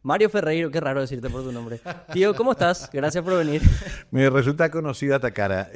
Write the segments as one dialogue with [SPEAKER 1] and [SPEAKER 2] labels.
[SPEAKER 1] Mario Ferreiro, qué raro decirte por tu nombre. Tío, ¿cómo estás? Gracias por venir.
[SPEAKER 2] Me resulta conocida esta cara.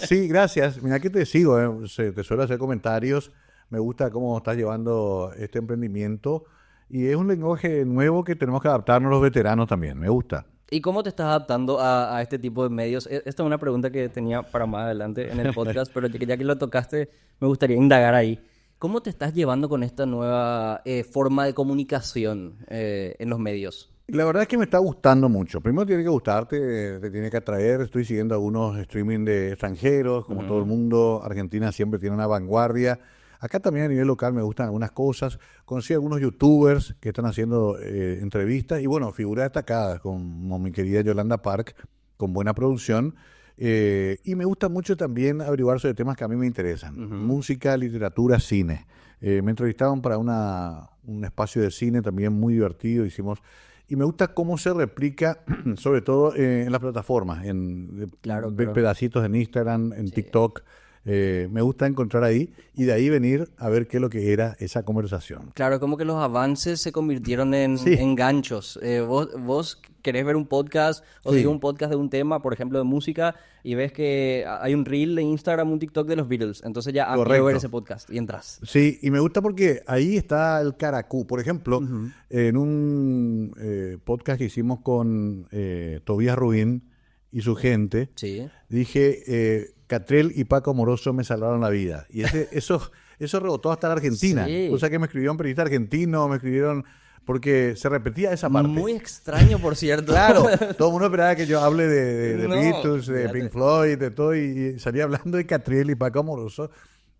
[SPEAKER 2] Sí, gracias. Mira que te sigo, te suelo hacer comentarios. Me gusta cómo estás llevando este emprendimiento. Y es un lenguaje nuevo que tenemos que adaptarnos los veteranos también. Me gusta.
[SPEAKER 1] ¿Y cómo te estás adaptando a este tipo de medios? Esta es una pregunta que tenía para más adelante en el podcast, pero ya que lo tocaste, me gustaría indagar ahí. ¿Cómo te estás llevando con esta nueva forma de comunicación en los medios?
[SPEAKER 2] La verdad es que me está gustando mucho. Primero tiene que gustarte, te tiene que atraer. Estoy siguiendo algunos streaming de extranjeros, como todo el mundo. Argentina siempre tiene una vanguardia. Acá también a nivel local me gustan algunas cosas. Conocí a algunos youtubers que están haciendo entrevistas y bueno, figuras destacadas como mi querida Yolanda Park, con buena producción. Y me gusta mucho también averiguar sobre temas que a mí me interesan. Música, literatura, cine. Me entrevistaron para un espacio de cine también muy divertido. Y me gusta cómo se replica, sobre todo en las plataformas, en pedacitos en Instagram, en TikTok. Me gusta encontrar ahí y de ahí venir a ver qué es lo que era esa conversación.
[SPEAKER 1] Claro, como que los avances se convirtieron en ganchos. Vos querés ver un podcast o
[SPEAKER 2] Sí.
[SPEAKER 1] digo un podcast de un tema, por ejemplo, de música, y ves que hay un reel de Instagram, un TikTok de los Beatles. Entonces ya quiero ver
[SPEAKER 2] Correcto.
[SPEAKER 1] ese podcast y entras.
[SPEAKER 2] Sí, y me gusta porque ahí está el caracú. Por ejemplo, en un podcast que hicimos con Tobías Rubín y su gente,
[SPEAKER 1] Sí.
[SPEAKER 2] dije, Catriel y Paco Moroso me salvaron la vida. Y eso rebotó hasta la Argentina.
[SPEAKER 1] Sí.
[SPEAKER 2] O sea que me escribieron periodistas argentinos, me escribieron, porque se repetía esa parte.
[SPEAKER 1] Muy extraño, por cierto.
[SPEAKER 2] Claro, todo el mundo esperaba que yo hable de
[SPEAKER 1] No,
[SPEAKER 2] Beatles, de
[SPEAKER 1] fíjate.
[SPEAKER 2] Pink Floyd, de todo, y salía hablando de Catriel y Paco Amoroso.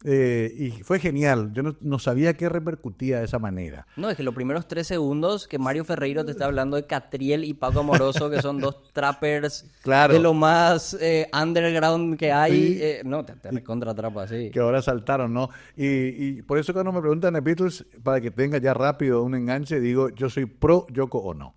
[SPEAKER 2] Y fue genial. Yo no sabía que repercutía de esa manera.
[SPEAKER 1] No, es que los primeros 3 segundos que Mario Ferreiro te está hablando de Catriel y Paco Amoroso, que son dos trappers
[SPEAKER 2] Claro.
[SPEAKER 1] de lo más underground que hay.
[SPEAKER 2] Sí.
[SPEAKER 1] No, te recontratrapa, sí.
[SPEAKER 2] Que ahora saltaron, ¿no? Y por eso cuando me preguntan de Beatles, para que tenga ya rápido un enganche, digo, yo soy pro Yoko Ono.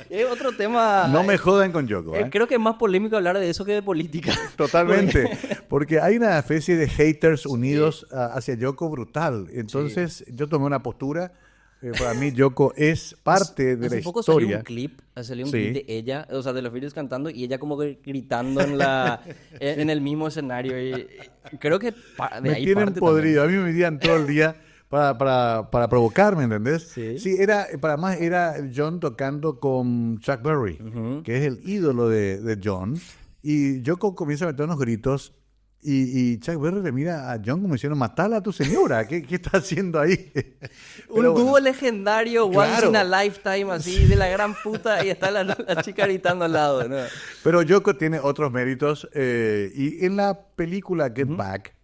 [SPEAKER 1] Es otro tema.
[SPEAKER 2] No me jodan con Yoko, ¿eh?
[SPEAKER 1] Creo que es más polémico hablar de eso que de política.
[SPEAKER 2] Totalmente, porque hay una especie de haters unidos hacia Yoko brutal. Entonces yo tomé una postura, para mí Yoko es parte de la
[SPEAKER 1] Hace poco salió
[SPEAKER 2] historia.
[SPEAKER 1] un clip, salió un
[SPEAKER 2] Sí.
[SPEAKER 1] clip de ella, o sea, de los Beatles cantando y ella como que gritando en el mismo escenario. Y creo que de
[SPEAKER 2] Me
[SPEAKER 1] ahí
[SPEAKER 2] tienen
[SPEAKER 1] parte
[SPEAKER 2] podrido, a mí me medían todo el día para provocarme, ¿entendés?
[SPEAKER 1] Sí.
[SPEAKER 2] Sí, para más era John tocando con Chuck Berry, que es el ídolo de John, y Yoko comienza a meter unos gritos. Y Chuck Berry le mira a John como diciendo, matala a tu señora, ¿qué está haciendo ahí?
[SPEAKER 1] Un
[SPEAKER 2] Pero
[SPEAKER 1] dúo
[SPEAKER 2] bueno,
[SPEAKER 1] legendario, Once
[SPEAKER 2] claro.
[SPEAKER 1] in a Lifetime, así, de la gran puta, y está la chica gritando al lado, ¿no?
[SPEAKER 2] Pero Yoko tiene otros méritos, y en la película Get Back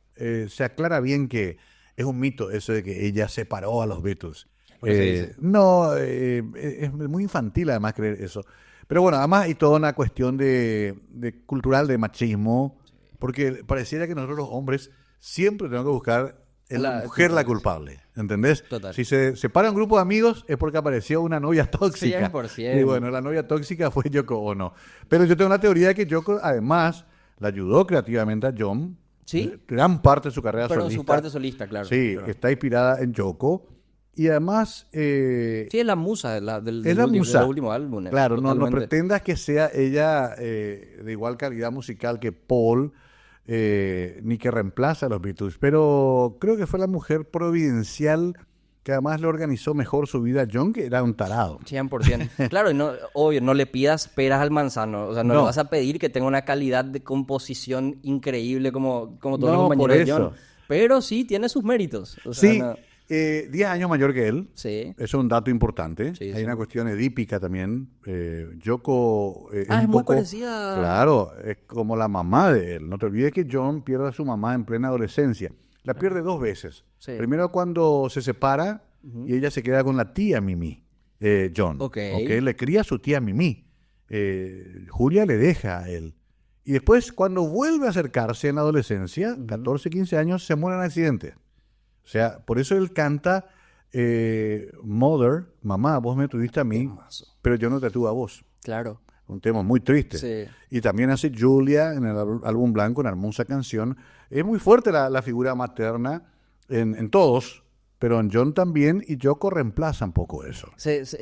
[SPEAKER 2] se aclara bien que es un mito eso de que ella separó a los Beatles.
[SPEAKER 1] Por eso dice.
[SPEAKER 2] No, es muy infantil además creer eso. Pero bueno, además hay toda una cuestión de cultural de machismo, porque pareciera que nosotros los hombres siempre tenemos que buscar en la mujer la culpable, ¿entendés?
[SPEAKER 1] Total.
[SPEAKER 2] Si se separa un grupo de amigos es porque apareció una novia tóxica.
[SPEAKER 1] 100%.
[SPEAKER 2] Y bueno, la novia tóxica fue Yoko Ono. Pero yo tengo la teoría de que Yoko además le ayudó creativamente a John.
[SPEAKER 1] ¿Sí?
[SPEAKER 2] Gran parte de su carrera
[SPEAKER 1] Pero
[SPEAKER 2] solista.
[SPEAKER 1] su parte solista, claro.
[SPEAKER 2] Sí,
[SPEAKER 1] Claro.
[SPEAKER 2] está inspirada en Yoko. Y además...
[SPEAKER 1] Sí, es la musa del
[SPEAKER 2] es la
[SPEAKER 1] último,
[SPEAKER 2] musa.
[SPEAKER 1] del último álbum.
[SPEAKER 2] Claro, no
[SPEAKER 1] totalmente.
[SPEAKER 2] pretendas que sea ella de igual calidad musical que Paul, ni que reemplace a los Beatles. Pero creo que fue la mujer providencial que además le organizó mejor su vida a John, que era un tarado.
[SPEAKER 1] 100%. Claro, y no, obvio, no le pidas peras al manzano. O sea, no le
[SPEAKER 2] No.
[SPEAKER 1] vas a pedir que tenga una calidad de composición increíble como todos
[SPEAKER 2] No,
[SPEAKER 1] los
[SPEAKER 2] por
[SPEAKER 1] compañeros de
[SPEAKER 2] eso.
[SPEAKER 1] John. Pero sí, tiene sus méritos. O sea,
[SPEAKER 2] Sí,
[SPEAKER 1] no-
[SPEAKER 2] 10 años mayor que él.
[SPEAKER 1] Sí.
[SPEAKER 2] Eso es un dato importante.
[SPEAKER 1] Sí,
[SPEAKER 2] Hay
[SPEAKER 1] sí.
[SPEAKER 2] una cuestión edípica también. Yoko
[SPEAKER 1] Es
[SPEAKER 2] un
[SPEAKER 1] muy
[SPEAKER 2] poco,
[SPEAKER 1] parecida.
[SPEAKER 2] Claro, es como la mamá de él. No te olvides que John pierde a su mamá en plena adolescencia. La pierde 2 veces.
[SPEAKER 1] Sí.
[SPEAKER 2] Primero cuando se separa y ella se queda con la tía Mimi, John.
[SPEAKER 1] Ok.
[SPEAKER 2] Le cría a su tía Mimi. Julia le deja a él. Y después, cuando vuelve a acercarse en la adolescencia, 14, 15 años, se muere en accidente. O sea, por eso él canta Mother, mamá, vos me tuviste a mí, pero yo no te tuve a vos.
[SPEAKER 1] Claro.
[SPEAKER 2] Un tema muy triste.
[SPEAKER 1] Sí.
[SPEAKER 2] Y también hace Julia en el álbum blanco, una hermosa canción. Es muy fuerte la figura materna en todos, pero en John también, y Yoko reemplaza un poco eso.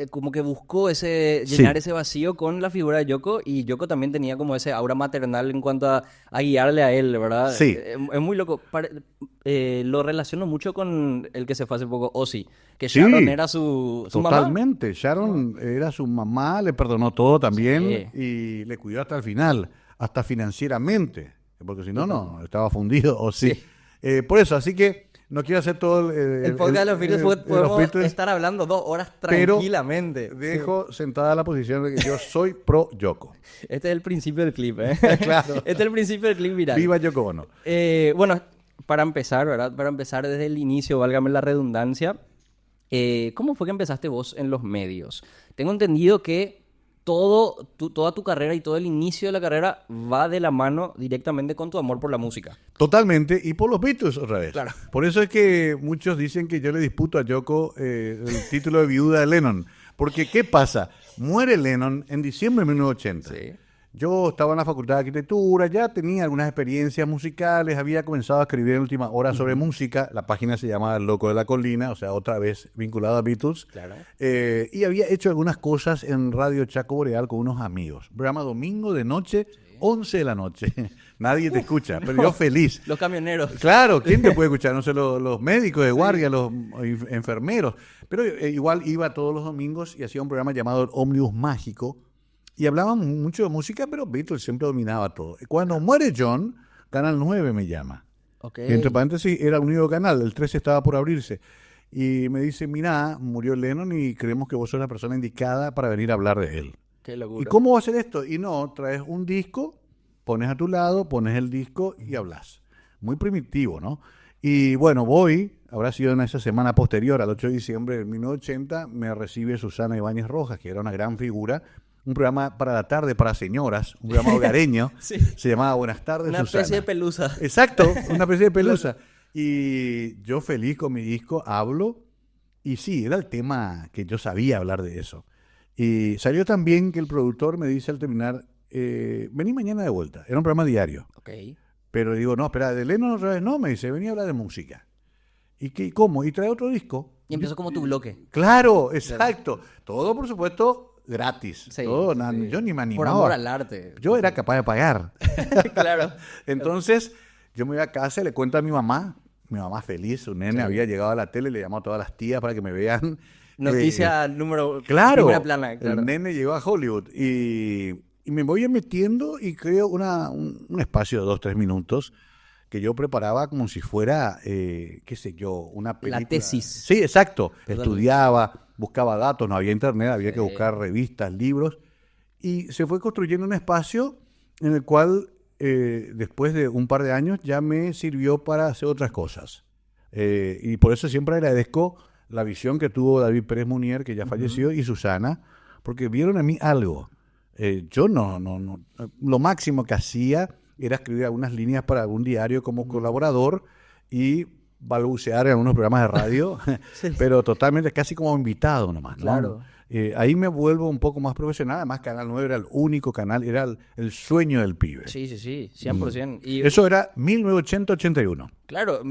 [SPEAKER 1] Como que buscó llenar ese vacío con la figura de Yoko, y Yoko también tenía como ese aura maternal en cuanto a guiarle a él, ¿verdad?
[SPEAKER 2] Sí.
[SPEAKER 1] Es muy loco. Lo relaciono mucho con el que se fue hace poco, Ozzy, que
[SPEAKER 2] Sí,
[SPEAKER 1] Sharon era su mamá.
[SPEAKER 2] totalmente. Sharon era su mamá, le perdonó todo también y le cuidó hasta el final, hasta financieramente, porque si no, no, estaba fundido, o sí. Por eso, así que no quiero hacer todo
[SPEAKER 1] el podcast de los Beatles, podemos estar hablando 2 horas tranquilamente.
[SPEAKER 2] Pero dejo sentada la posición de que yo soy pro Yoko.
[SPEAKER 1] Este es el principio del clip, ¿eh?
[SPEAKER 2] Claro.
[SPEAKER 1] Este es el principio del clip viral.
[SPEAKER 2] Viva Yoko Ono.
[SPEAKER 1] Bueno, para empezar, ¿verdad? Para empezar desde el inicio, válgame la redundancia, ¿cómo fue que empezaste vos en los medios? Tengo entendido que toda tu carrera y todo el inicio de la carrera va de la mano directamente con tu amor por la música.
[SPEAKER 2] Totalmente, y por los Beatles otra vez.
[SPEAKER 1] Claro.
[SPEAKER 2] Por eso es que muchos dicen que yo le disputo a Yoko el título de viuda de Lennon. Porque, ¿qué pasa? Muere Lennon en diciembre de 1980.
[SPEAKER 1] Sí.
[SPEAKER 2] Yo estaba en la Facultad de Arquitectura, ya tenía algunas experiencias musicales, había comenzado a escribir en última hora sobre música, la página se llamaba El Loco de la Colina, o sea, otra vez vinculado a Beatles,
[SPEAKER 1] Claro.
[SPEAKER 2] Y había hecho algunas cosas en Radio Chaco Boreal con unos amigos. Programa domingo de noche, 11 de la noche, nadie te escucha, pero yo feliz.
[SPEAKER 1] Los camioneros.
[SPEAKER 2] Claro, ¿quién te puede escuchar? No sé, los médicos de guardia, los enfermeros, pero igual iba todos los domingos y hacía un programa llamado El Ómnibus Mágico, y hablaban mucho de música, pero Beatles siempre dominaba todo. Cuando muere John, Canal 9 me llama.
[SPEAKER 1] Okay.
[SPEAKER 2] Entre paréntesis, era un único canal, el 13 estaba por abrirse. Y me dice, mira, murió Lennon y creemos que vos sos la persona indicada para venir a hablar de él.
[SPEAKER 1] Qué locura.
[SPEAKER 2] ¿Y cómo va a ser esto? Y no, traes un disco, pones a tu lado, pones el disco y hablas. Muy primitivo, ¿no? Y bueno, habrá sido en esa semana posterior, al 8 de diciembre de 1980, me recibe Susana Ibáñez Rojas, que era una gran figura. Un programa para la tarde para señoras, un programa hogareño,
[SPEAKER 1] Sí.
[SPEAKER 2] Se llamaba Buenas tardes,
[SPEAKER 1] Una
[SPEAKER 2] Susana.
[SPEAKER 1] especie de pelusa.
[SPEAKER 2] Exacto, una especie de pelusa. Y yo feliz con mi disco hablo, y sí, era el tema que yo sabía hablar de eso. Y salió también que el productor me dice al terminar, vení mañana de vuelta, era un programa diario.
[SPEAKER 1] Ok.
[SPEAKER 2] Pero digo, no, espera, ¿de Lennon otra vez? No, me dice, vení a hablar de música. ¿Y cómo? ¿Y trae otro disco?
[SPEAKER 1] Y empezó como tu bloque.
[SPEAKER 2] Claro, exacto. Todo, por supuesto, gratis.
[SPEAKER 1] Sí,
[SPEAKER 2] Todo,
[SPEAKER 1] sí.
[SPEAKER 2] Yo ni me animaba.
[SPEAKER 1] Por amor al arte.
[SPEAKER 2] Yo era capaz de pagar.
[SPEAKER 1] Claro.
[SPEAKER 2] Entonces, yo me voy a casa y le cuento a mi mamá feliz, su nene había llegado a la tele, le llamó a todas las tías para que me vean.
[SPEAKER 1] Noticia número
[SPEAKER 2] Claro,
[SPEAKER 1] primera plana. Claro.
[SPEAKER 2] El nene llegó a Hollywood y me voy metiendo y creo un espacio de 2-3 minutos que yo preparaba como si fuera, qué sé yo, una película.
[SPEAKER 1] La tesis.
[SPEAKER 2] Sí, exacto.
[SPEAKER 1] Totalmente.
[SPEAKER 2] Estudiaba, buscaba datos, no había internet, había que buscar revistas, libros. Y se fue construyendo un espacio en el cual, después de un par de años, ya me sirvió para hacer otras cosas. Y por eso siempre agradezco la visión que tuvo David Pérez Munier, que ya falleció, y Susana, porque vieron en mí algo. Yo no. Lo máximo que hacía era escribir algunas líneas para algún diario como colaborador y balbucear en algunos programas de radio, pero totalmente casi como invitado nomás, ¿no?
[SPEAKER 1] Claro.
[SPEAKER 2] Ahí me vuelvo un poco más profesional. Además, Canal 9 era el único canal, era el sueño del pibe.
[SPEAKER 1] Sí, 100%. Y
[SPEAKER 2] Eso era 1980-81.
[SPEAKER 1] claro,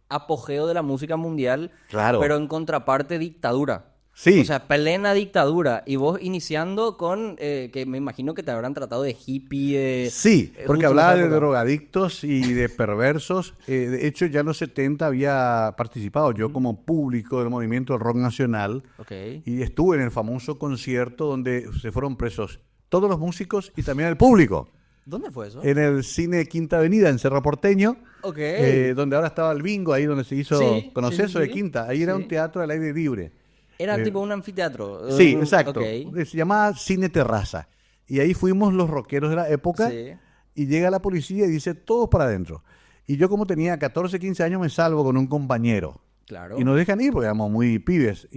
[SPEAKER 1] apogeo de la música mundial,
[SPEAKER 2] Claro.
[SPEAKER 1] pero en contraparte dictadura.
[SPEAKER 2] Sí.
[SPEAKER 1] O sea, plena dictadura. Y vos iniciando con, que me imagino que te habrán tratado de hippie.
[SPEAKER 2] Sí, porque
[SPEAKER 1] mucho
[SPEAKER 2] hablaba
[SPEAKER 1] más
[SPEAKER 2] de
[SPEAKER 1] época.
[SPEAKER 2] drogadictos y de perversos. De hecho, ya en los 70 había participado yo como público del movimiento del rock nacional.
[SPEAKER 1] Ok.
[SPEAKER 2] Y estuve en el famoso concierto donde se fueron presos todos los músicos y también el público.
[SPEAKER 1] ¿Dónde fue eso?
[SPEAKER 2] En el cine Quinta Avenida, en Cerro Porteño,
[SPEAKER 1] Ok.
[SPEAKER 2] donde ahora estaba el bingo, ahí donde se hizo,
[SPEAKER 1] Sí,
[SPEAKER 2] ¿conocés
[SPEAKER 1] sí,
[SPEAKER 2] eso de
[SPEAKER 1] sí.
[SPEAKER 2] Quinta? Ahí era
[SPEAKER 1] Sí.
[SPEAKER 2] un teatro al aire libre.
[SPEAKER 1] Era tipo un anfiteatro.
[SPEAKER 2] Sí, exacto.
[SPEAKER 1] Ok.
[SPEAKER 2] Se llamaba Cine Terraza. Y ahí fuimos los rockeros de la época.
[SPEAKER 1] Sí.
[SPEAKER 2] Y llega la policía y dice, todos para adentro. Y yo, como tenía 14, 15 años, me salvo con un compañero.
[SPEAKER 1] Claro.
[SPEAKER 2] Y nos dejan ir porque éramos muy pibes.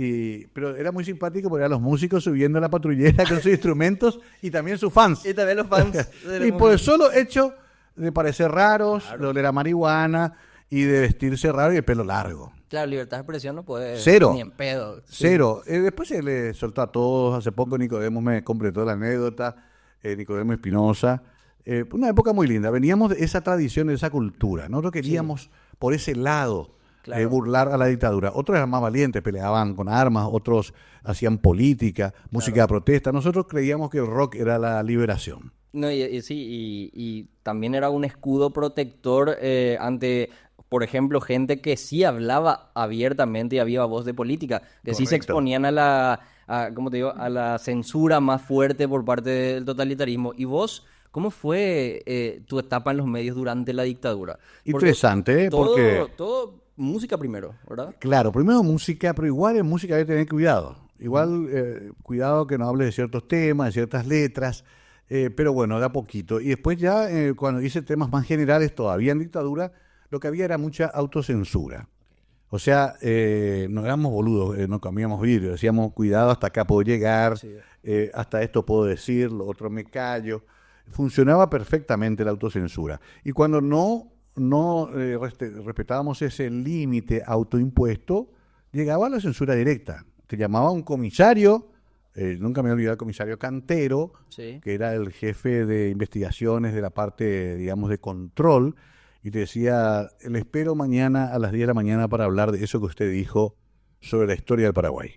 [SPEAKER 2] Pero era muy simpático porque eran los músicos subiendo a la patrullera con sus instrumentos y también sus fans.
[SPEAKER 1] Y también los fans. de la
[SPEAKER 2] Y por el
[SPEAKER 1] música.
[SPEAKER 2] solo hecho de parecer raros, de oler a marihuana y de vestirse raro y el pelo largo.
[SPEAKER 1] Claro, libertad de expresión no puede.
[SPEAKER 2] Cero.
[SPEAKER 1] Ni en pedo. Sí.
[SPEAKER 2] Cero. Después se le soltó a todos. Hace poco Nicodemo me completó la anécdota. Nicodemo Espinosa. Una época muy linda. Veníamos de esa tradición, de esa cultura. Nosotros queríamos por ese lado.
[SPEAKER 1] Claro.
[SPEAKER 2] burlar a la dictadura. Otros eran más valientes, peleaban con armas, otros hacían política, música de protesta. Nosotros creíamos que el rock era la liberación.
[SPEAKER 1] No, y sí, y también era un escudo protector ante, por ejemplo, gente que sí hablaba abiertamente y había voz de política, que sí se
[SPEAKER 2] Correcto.
[SPEAKER 1] exponían ¿cómo te digo? A la censura más fuerte por parte del totalitarismo. ¿Y vos, cómo fue tu etapa en los medios durante la dictadura? Porque
[SPEAKER 2] Interesante, ¿eh? Porque,
[SPEAKER 1] todo música primero, ¿verdad?
[SPEAKER 2] claro, primero música, pero igual en música hay que tener cuidado. Igual, cuidado que no hable de ciertos temas, de ciertas letras, pero bueno, de a poquito. Y después ya, cuando hice temas más generales, todavía en dictadura, lo que había era mucha autocensura. O sea, no éramos boludos, no comíamos vidrio, decíamos, cuidado, hasta acá puedo llegar,
[SPEAKER 1] Sí.
[SPEAKER 2] hasta esto puedo decir, lo otro me callo. Funcionaba perfectamente la autocensura. Y cuando no respetábamos ese límite autoimpuesto, llegaba la censura directa. Te llamaba un comisario, nunca me he olvidado del comisario Cantero,
[SPEAKER 1] Sí.
[SPEAKER 2] que era el jefe de investigaciones de la parte, digamos, de control, y te decía, le espero mañana a las 10 de la mañana para hablar de eso que usted dijo sobre la historia del Paraguay.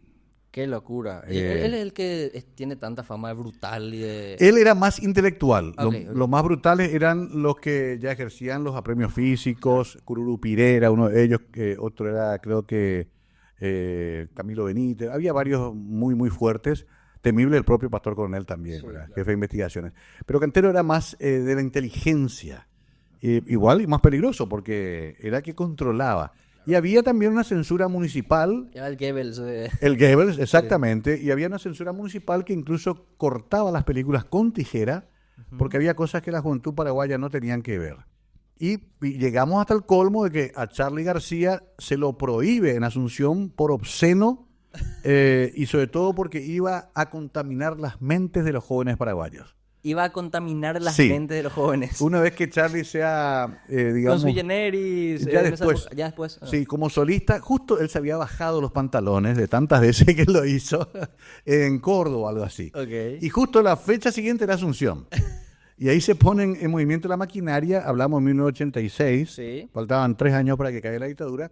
[SPEAKER 1] Qué locura. Y él es el que tiene tanta fama de brutal y de...
[SPEAKER 2] Él era más intelectual.
[SPEAKER 1] Ok, ok.
[SPEAKER 2] Los más brutales eran los que ya ejercían los apremios físicos. Cururupiré era uno de ellos, otro era, creo que, Camilo Benítez. Había varios muy, muy fuertes. Temible el propio Pastor Coronel también,
[SPEAKER 1] Sí,
[SPEAKER 2] ¿verdad?
[SPEAKER 1] claro.
[SPEAKER 2] Jefe de investigaciones. Pero Cantero era más de la inteligencia. Igual y más peligroso porque era que controlaba. Y había también una censura municipal.
[SPEAKER 1] Era el Goebbels de...
[SPEAKER 2] El Goebbels, exactamente. Y había una censura municipal que incluso cortaba las películas con tijera, porque había cosas que la juventud paraguaya no tenían que ver. Y llegamos hasta el colmo de que a Charly García se lo prohíbe en Asunción por obsceno y sobre todo porque iba a contaminar las mentes de los jóvenes paraguayos.
[SPEAKER 1] Iba a contaminar las
[SPEAKER 2] Sí.
[SPEAKER 1] mentes de los jóvenes.
[SPEAKER 2] Una vez que Charly sea,
[SPEAKER 1] Con
[SPEAKER 2] digamos...
[SPEAKER 1] Sui Generis.
[SPEAKER 2] Ya
[SPEAKER 1] en esa
[SPEAKER 2] después.
[SPEAKER 1] época- ya después. Ah.
[SPEAKER 2] Sí, como solista, justo él se había bajado los pantalones de tantas veces que lo hizo en Córdoba, algo así.
[SPEAKER 1] Ok.
[SPEAKER 2] Y justo la fecha siguiente era Asunción. Y ahí se ponen en movimiento la maquinaria, hablamos en 1986,
[SPEAKER 1] Sí.
[SPEAKER 2] faltaban 3 años para que caiga la dictadura,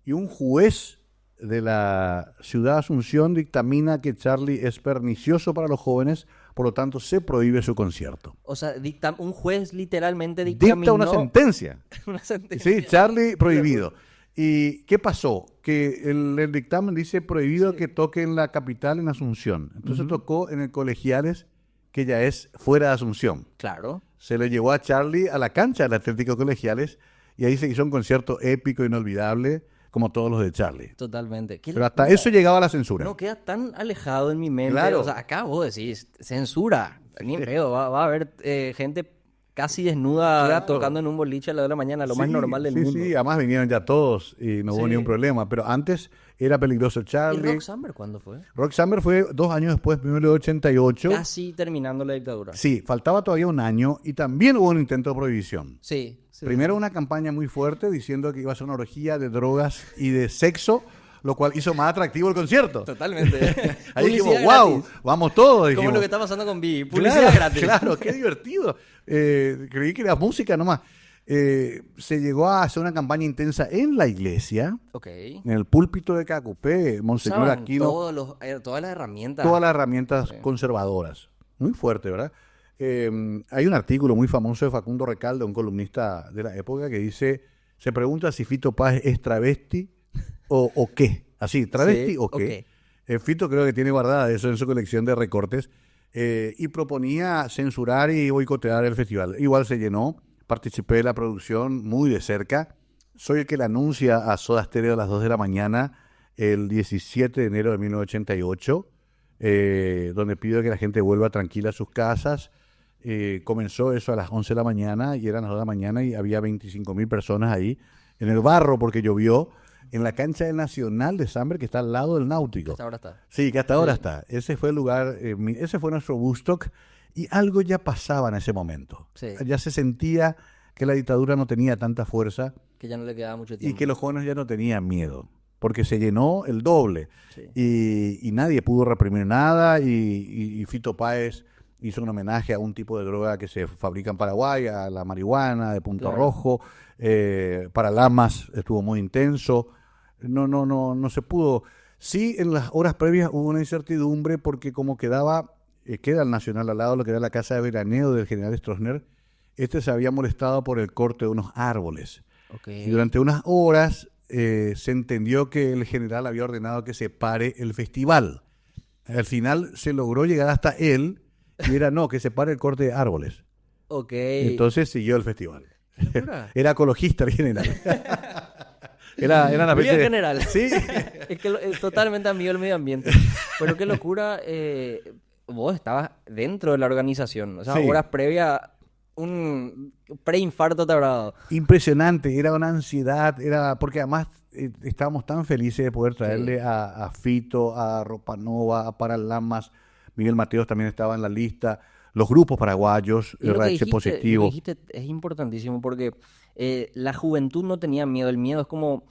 [SPEAKER 2] y un juez de la ciudad de Asunción dictamina que Charly es pernicioso para los jóvenes, por lo tanto se prohíbe su concierto.
[SPEAKER 1] O sea, un juez literalmente
[SPEAKER 2] Dicta
[SPEAKER 1] dictaminó
[SPEAKER 2] una sentencia.
[SPEAKER 1] una sentencia.
[SPEAKER 2] Sí, Charly prohibido. ¿Y qué pasó? Que el dictamen dice prohibido que toque en la capital, en Asunción. Entonces tocó en el Colegiales, que ya es fuera de Asunción.
[SPEAKER 1] Claro.
[SPEAKER 2] Se le llevó a Charly a la cancha del Atlético Colegiales y ahí se hizo un concierto épico, inolvidable, como todos los de Charly.
[SPEAKER 1] Totalmente. Qué
[SPEAKER 2] Pero hasta
[SPEAKER 1] locura.
[SPEAKER 2] eso llegaba la censura.
[SPEAKER 1] No queda tan alejado en mi mente.
[SPEAKER 2] Claro.
[SPEAKER 1] O sea, acá vos decís, censura. Ni en pedo. Va a haber gente casi desnuda
[SPEAKER 2] Claro.
[SPEAKER 1] tocando en un boliche a la de la mañana, lo más
[SPEAKER 2] Sí,
[SPEAKER 1] normal del
[SPEAKER 2] sí,
[SPEAKER 1] mundo.
[SPEAKER 2] Sí, además vinieron ya todos y no hubo
[SPEAKER 1] Sí.
[SPEAKER 2] ningún problema. Pero antes era peligroso
[SPEAKER 1] ¿Y
[SPEAKER 2] Charly.
[SPEAKER 1] Rock Summer cuándo fue?
[SPEAKER 2] Rock Summer fue 2 años después, 1988.
[SPEAKER 1] Casi terminando la dictadura.
[SPEAKER 2] Sí, faltaba todavía un año y también hubo un intento de prohibición.
[SPEAKER 1] Sí. Sí.
[SPEAKER 2] Primero una campaña muy fuerte diciendo que iba a ser una orgía de drogas y de sexo, lo cual hizo más atractivo el concierto.
[SPEAKER 1] Totalmente.
[SPEAKER 2] Ahí dijimos,
[SPEAKER 1] Publicidad
[SPEAKER 2] wow,
[SPEAKER 1] gratis.
[SPEAKER 2] vamos todos.
[SPEAKER 1] Como
[SPEAKER 2] Dijimos.
[SPEAKER 1] lo que está pasando con Vivi. Publicidad
[SPEAKER 2] Claro,
[SPEAKER 1] gratis.
[SPEAKER 2] claro, qué divertido. Creí que era música nomás. Se llegó a hacer una campaña intensa en la iglesia,
[SPEAKER 1] Ok.
[SPEAKER 2] en el púlpito de Cacupé, Monseñor
[SPEAKER 1] Usaban
[SPEAKER 2] Aquino,
[SPEAKER 1] todas las herramientas.
[SPEAKER 2] todas las herramientas
[SPEAKER 1] Sí.
[SPEAKER 2] conservadoras. Muy fuerte, ¿verdad? Hay un artículo muy famoso de Facundo Recalde, un columnista de la época, que dice, se pregunta si Fito Páez es travesti o qué. Así, travesti
[SPEAKER 1] Sí,
[SPEAKER 2] o qué. Fito creo que tiene guardada eso en su colección de recortes y proponía censurar y boicotear el festival. Igual se llenó, participé de la producción muy de cerca. Soy el que le anuncia a Soda Stereo a las 2 de la mañana el 17 de enero de 1988, donde pido que la gente vuelva tranquila a sus casas. Comenzó eso a las 11 de la mañana y eran las 2 de la mañana y había 25.000 personas ahí en el barro porque llovió, en la cancha del Nacional de Samber que está al lado del Náutico.
[SPEAKER 1] Hasta ahora está.
[SPEAKER 2] Sí, que hasta ahora está. Ese fue el lugar, ese fue nuestro Woodstock y algo ya pasaba en ese momento.
[SPEAKER 1] Sí.
[SPEAKER 2] Ya se sentía que la dictadura no tenía tanta fuerza
[SPEAKER 1] Que ya no le quedaba mucho
[SPEAKER 2] y
[SPEAKER 1] tiempo.
[SPEAKER 2] que los jóvenes ya no tenían miedo, porque se llenó el doble
[SPEAKER 1] Sí.
[SPEAKER 2] y nadie pudo reprimir nada y Fito Páez hizo un homenaje a un tipo de droga que se fabrica en Paraguay, a la marihuana de Punto
[SPEAKER 1] Claro.
[SPEAKER 2] Rojo, para Lamas estuvo muy intenso, no se pudo. Sí, en las horas previas hubo una incertidumbre porque como queda el Nacional al lado, lo que era la casa de veraneo del general Stroessner, se había molestado por el corte de unos árboles.
[SPEAKER 1] Okay.
[SPEAKER 2] Y durante unas horas se entendió que el general había ordenado que se pare el festival. Al final se logró llegar hasta él y era que se pare el corte de árboles.
[SPEAKER 1] Okay.
[SPEAKER 2] Entonces siguió el festival.
[SPEAKER 1] ¿Qué locura?
[SPEAKER 2] Era ecologista el general. Era una
[SPEAKER 1] Muy
[SPEAKER 2] especie
[SPEAKER 1] bien, general.
[SPEAKER 2] Sí.
[SPEAKER 1] Es que es totalmente amigo del medio ambiente. Pero qué locura, vos estabas dentro de la organización. O sea,
[SPEAKER 2] Sí.
[SPEAKER 1] horas previas, un preinfarto te habrá dado.
[SPEAKER 2] Impresionante, era una ansiedad, porque además estábamos tan felices de poder traerle a Fito, a Ropanova, a Paralamas, Miguel Mateos también estaba en la lista, los grupos paraguayos,
[SPEAKER 1] Y lo que
[SPEAKER 2] RH
[SPEAKER 1] dijiste,
[SPEAKER 2] positivo.
[SPEAKER 1] lo que dijiste es importantísimo porque la juventud no tenía miedo. El miedo es como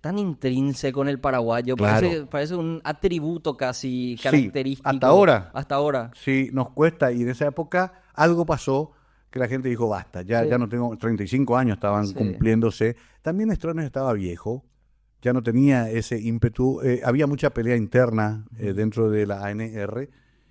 [SPEAKER 1] tan intrínseco en el paraguayo.
[SPEAKER 2] Claro.
[SPEAKER 1] Parece un atributo casi
[SPEAKER 2] Sí,
[SPEAKER 1] característico.
[SPEAKER 2] hasta ahora.
[SPEAKER 1] Hasta ahora.
[SPEAKER 2] Sí, nos cuesta y en esa época algo pasó que la gente dijo, basta, ya
[SPEAKER 1] Sí.
[SPEAKER 2] no tengo, 35 años estaban
[SPEAKER 1] Sí.
[SPEAKER 2] cumpliéndose. También Stroessner estaba viejo, ya no tenía ese ímpetu, había mucha pelea interna dentro de la ANR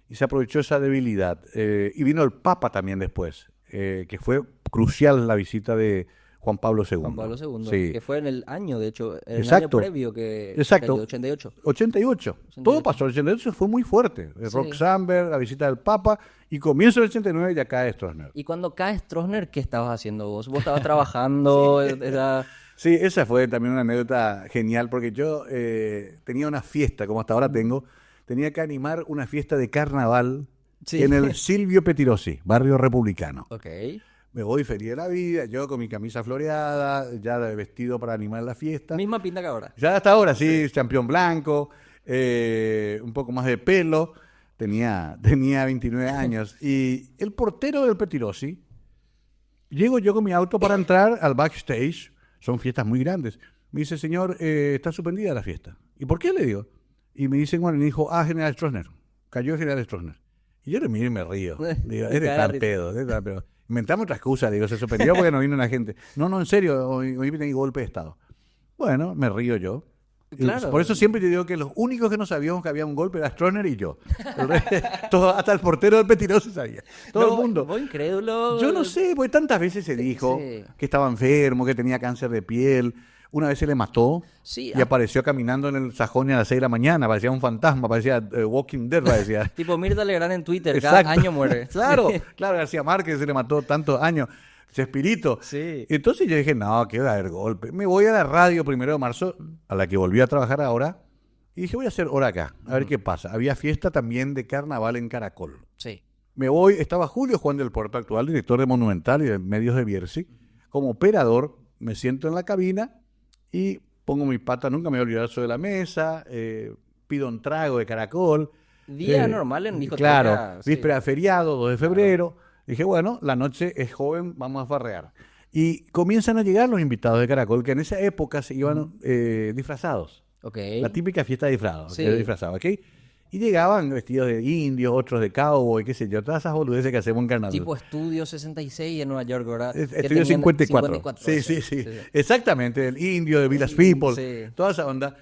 [SPEAKER 2] y se aprovechó esa debilidad. Y vino el Papa también después, que fue crucial la visita de Juan Pablo II.
[SPEAKER 1] Juan Pablo II,
[SPEAKER 2] Sí.
[SPEAKER 1] que fue en el año, de hecho, en el
[SPEAKER 2] Exacto.
[SPEAKER 1] año previo que
[SPEAKER 2] Exacto.
[SPEAKER 1] cayó, 88.
[SPEAKER 2] 88. Todo pasó. El 88 fue muy fuerte. El
[SPEAKER 1] Sí.
[SPEAKER 2] Rock Samberg, la visita del Papa, y comienzo del 89 ya cae Stroessner.
[SPEAKER 1] Y cuando cae Stroessner, ¿qué estabas haciendo vos? ¿Vos estabas trabajando? Era...
[SPEAKER 2] Sí, esa fue también una anécdota genial, porque yo tenía una fiesta, como hasta ahora tenía que animar una fiesta de carnaval
[SPEAKER 1] Sí.
[SPEAKER 2] en el Silvio Petirosi, barrio republicano.
[SPEAKER 1] Ok.
[SPEAKER 2] Me voy feliz de la vida, yo con mi camisa floreada, ya vestido para animar la fiesta.
[SPEAKER 1] Misma pinta que ahora.
[SPEAKER 2] Ya hasta ahora, sí, campeón blanco, un poco más de pelo, tenía 29 años. Y el portero del Petirosi, llego yo con mi auto para entrar al backstage, son fiestas muy grandes. Me dice, señor, está suspendida la fiesta. ¿Y por qué? Le digo. Y me dicen, bueno, y me dijo, General Stroessner, cayó el General Stroessner. Y yo le miro y me río. Digo, es de
[SPEAKER 1] Caga
[SPEAKER 2] tal
[SPEAKER 1] risa.
[SPEAKER 2] pedo, de tal pedo. Inventamos otra excusa, digo, se suspendió porque no vino la gente. No, en serio, hoy viene golpe de Estado. Bueno, me río yo. Y
[SPEAKER 1] Claro.
[SPEAKER 2] por eso siempre te digo que los únicos que no sabíamos que había un golpe era Stroessner y yo. Hasta el portero del Petirosi sabía. Todo
[SPEAKER 1] No,
[SPEAKER 2] el mundo.
[SPEAKER 1] Vos incrédulo.
[SPEAKER 2] Yo no sé, porque tantas veces se dijo
[SPEAKER 1] Sí.
[SPEAKER 2] que estaba enfermo, que tenía cáncer de piel. Una vez se le mató
[SPEAKER 1] Sí,
[SPEAKER 2] y apareció caminando en el Sajonia a las 6 de la mañana. Parecía un fantasma, parecía Walking Dead, parecía.
[SPEAKER 1] Tipo Mirta Legrand en Twitter, cada
[SPEAKER 2] Exacto.
[SPEAKER 1] año muere.
[SPEAKER 2] Claro, García Márquez se le mató tantos años. Chespirito.
[SPEAKER 1] Sí.
[SPEAKER 2] Entonces yo dije, no, que va a haber golpe. Me voy a la radio 1 de marzo, a la que volví a trabajar ahora, y dije, voy a hacer hora acá, a ver qué pasa. Había fiesta también de carnaval en Caracol.
[SPEAKER 1] Sí.
[SPEAKER 2] Me voy, estaba Julio Juan del Puerto, actual director de Monumental y de Medios de Bierzi. Como operador, me siento en la cabina y pongo mi pata, nunca me voy a olvidar sobre la mesa, pido un trago de Caracol.
[SPEAKER 1] Día normal en discoteca.
[SPEAKER 2] Claro,
[SPEAKER 1] sí.
[SPEAKER 2] víspera de feriado, 2 de febrero. Dije, bueno, la noche es joven, vamos a farrear. Y comienzan a llegar los invitados de Caracol, que en esa época se iban disfrazados.
[SPEAKER 1] Ok.
[SPEAKER 2] La típica fiesta de disfrazados,
[SPEAKER 1] Sí.
[SPEAKER 2] ¿ok? Y llegaban vestidos de indios, otros de cowboy, qué sé yo, todas esas boludeces que hacemos en carnaval.
[SPEAKER 1] Tipo Estudio 66 en Nueva York, ¿verdad? Que
[SPEAKER 2] Estudio
[SPEAKER 1] tenían
[SPEAKER 2] 54. Sí. Exactamente, el indio de Village People,
[SPEAKER 1] Sí.
[SPEAKER 2] toda esa onda.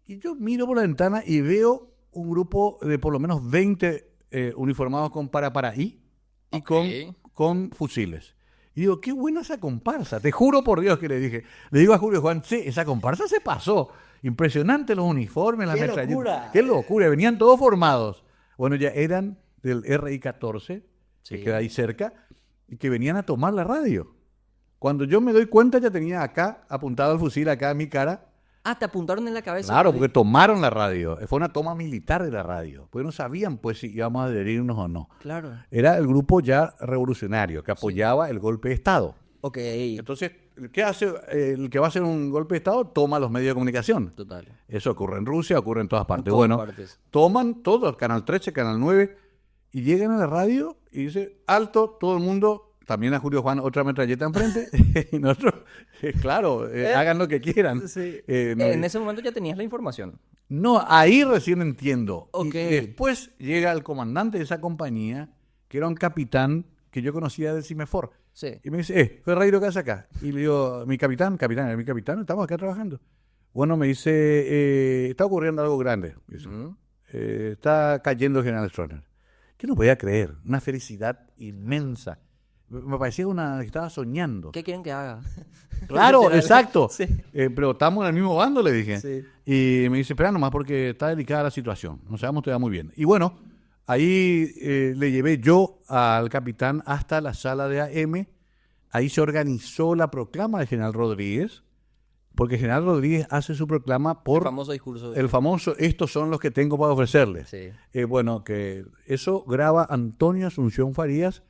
[SPEAKER 2] Y yo miro por la ventana y veo un grupo de por lo menos 20 uniformados con paraparaí y
[SPEAKER 1] Ok.
[SPEAKER 2] con fusiles. Y digo, qué buena esa comparsa. Te juro por Dios que le dije. Le digo a Julio Juan, sí, esa comparsa se pasó. Impresionante los uniformes, las
[SPEAKER 1] ¡Qué
[SPEAKER 2] metralletas.
[SPEAKER 1] locura!
[SPEAKER 2] ¡Qué locura! Venían todos formados. Bueno, ya eran del RI-14,
[SPEAKER 1] Sí.
[SPEAKER 2] que queda ahí cerca, y que venían a tomar la radio. Cuando yo me doy cuenta, ya tenía acá, apuntado el fusil acá en mi cara.
[SPEAKER 1] Ah, te apuntaron en la cabeza.
[SPEAKER 2] Claro, porque tomaron la radio. Fue una toma militar de la radio. Porque no sabían pues si íbamos a adherirnos o no.
[SPEAKER 1] Claro.
[SPEAKER 2] Era el grupo ya revolucionario que apoyaba el golpe de Estado.
[SPEAKER 1] Ok.
[SPEAKER 2] Entonces, ¿qué hace el que va a hacer un golpe de Estado? Toma los medios de comunicación.
[SPEAKER 1] Total.
[SPEAKER 2] Eso ocurre en Rusia, ocurre en todas partes.
[SPEAKER 1] todas
[SPEAKER 2] Bueno,
[SPEAKER 1] partes.
[SPEAKER 2] toman todo, Canal 13, Canal 9, y llegan a la radio y dice, alto, todo el mundo, también a Julio Juan, otra metralleta enfrente, y nosotros, claro, hagan lo que quieran.
[SPEAKER 1] Sí.
[SPEAKER 2] No,
[SPEAKER 1] En ese momento ya tenías la información.
[SPEAKER 2] no, ahí recién entiendo.
[SPEAKER 1] Ok.
[SPEAKER 2] Y después llega el comandante de esa compañía, que era un capitán que yo conocía del Cimefor.
[SPEAKER 1] Sí.
[SPEAKER 2] Y me dice, Ferreiro, ¿qué haces acá? Y le digo, mi capitán, era mi capitán, estamos acá trabajando. Bueno, me dice, está ocurriendo algo grande. Dice. Está cayendo el general Stroessner. Yo no podía creer, una felicidad inmensa. Me parecía que estaba soñando.
[SPEAKER 1] ¿Qué quieren que haga?
[SPEAKER 2] Claro, exacto.
[SPEAKER 1] Sí.
[SPEAKER 2] Pero estamos en el mismo bando, le dije.
[SPEAKER 1] Sí.
[SPEAKER 2] Y me dice, espera nomás porque está delicada la situación. Nos llevamos todavía muy bien. Y bueno, ahí le llevé yo al capitán hasta la sala de AM. Ahí se organizó la proclama del general Rodríguez. Porque el general Rodríguez hace su proclama por...
[SPEAKER 1] El famoso discurso.
[SPEAKER 2] El famoso, estos son los que tengo para ofrecerles.
[SPEAKER 1] Sí.
[SPEAKER 2] Bueno, que eso graba Antonio Asunción Farías,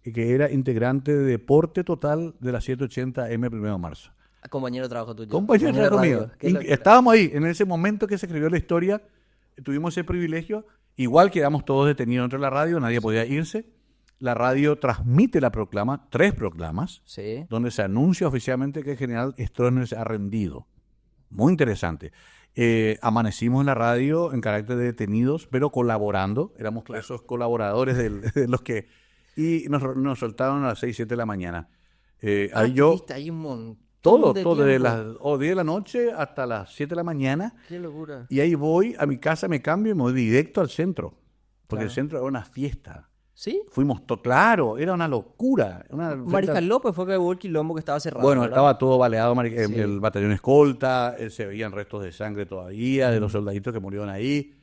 [SPEAKER 2] que era integrante de Deporte Total de la 780M 1 de marzo.
[SPEAKER 1] Compañero de trabajo tuyo.
[SPEAKER 2] Compañero de trabajo
[SPEAKER 1] radio.
[SPEAKER 2] mío.
[SPEAKER 1] Qué locura.
[SPEAKER 2] Estábamos ahí, en ese momento que se escribió la historia, tuvimos ese privilegio. Igual quedamos todos detenidos dentro de la radio, nadie podía irse. La radio transmite la proclama, 3 proclamas,
[SPEAKER 1] Sí.
[SPEAKER 2] donde se anuncia oficialmente que el general Stroessner se ha rendido. Muy interesante. Amanecimos en la radio en carácter de detenidos, pero colaborando. Éramos esos colaboradores de los que... Y nos soltaron a las 6, 7 de la mañana. Ahí yo...
[SPEAKER 1] Viste, hay un montón
[SPEAKER 2] Todo,
[SPEAKER 1] de
[SPEAKER 2] todo, desde
[SPEAKER 1] tiempo.
[SPEAKER 2] las 10 de la noche hasta las 7 de la mañana.
[SPEAKER 1] Qué locura.
[SPEAKER 2] Y ahí voy a mi casa, me cambio y me voy directo al centro. Porque
[SPEAKER 1] Claro.
[SPEAKER 2] el centro era una fiesta.
[SPEAKER 1] ¿Sí?
[SPEAKER 2] Fuimos, claro, era una locura.
[SPEAKER 1] Mariscal López fue que hubo el quilombo que estaba cerrado.
[SPEAKER 2] Bueno,
[SPEAKER 1] ¿verdad?
[SPEAKER 2] estaba todo baleado,
[SPEAKER 1] Sí.
[SPEAKER 2] el batallón escolta, se veían restos de sangre todavía de los soldaditos que murieron ahí.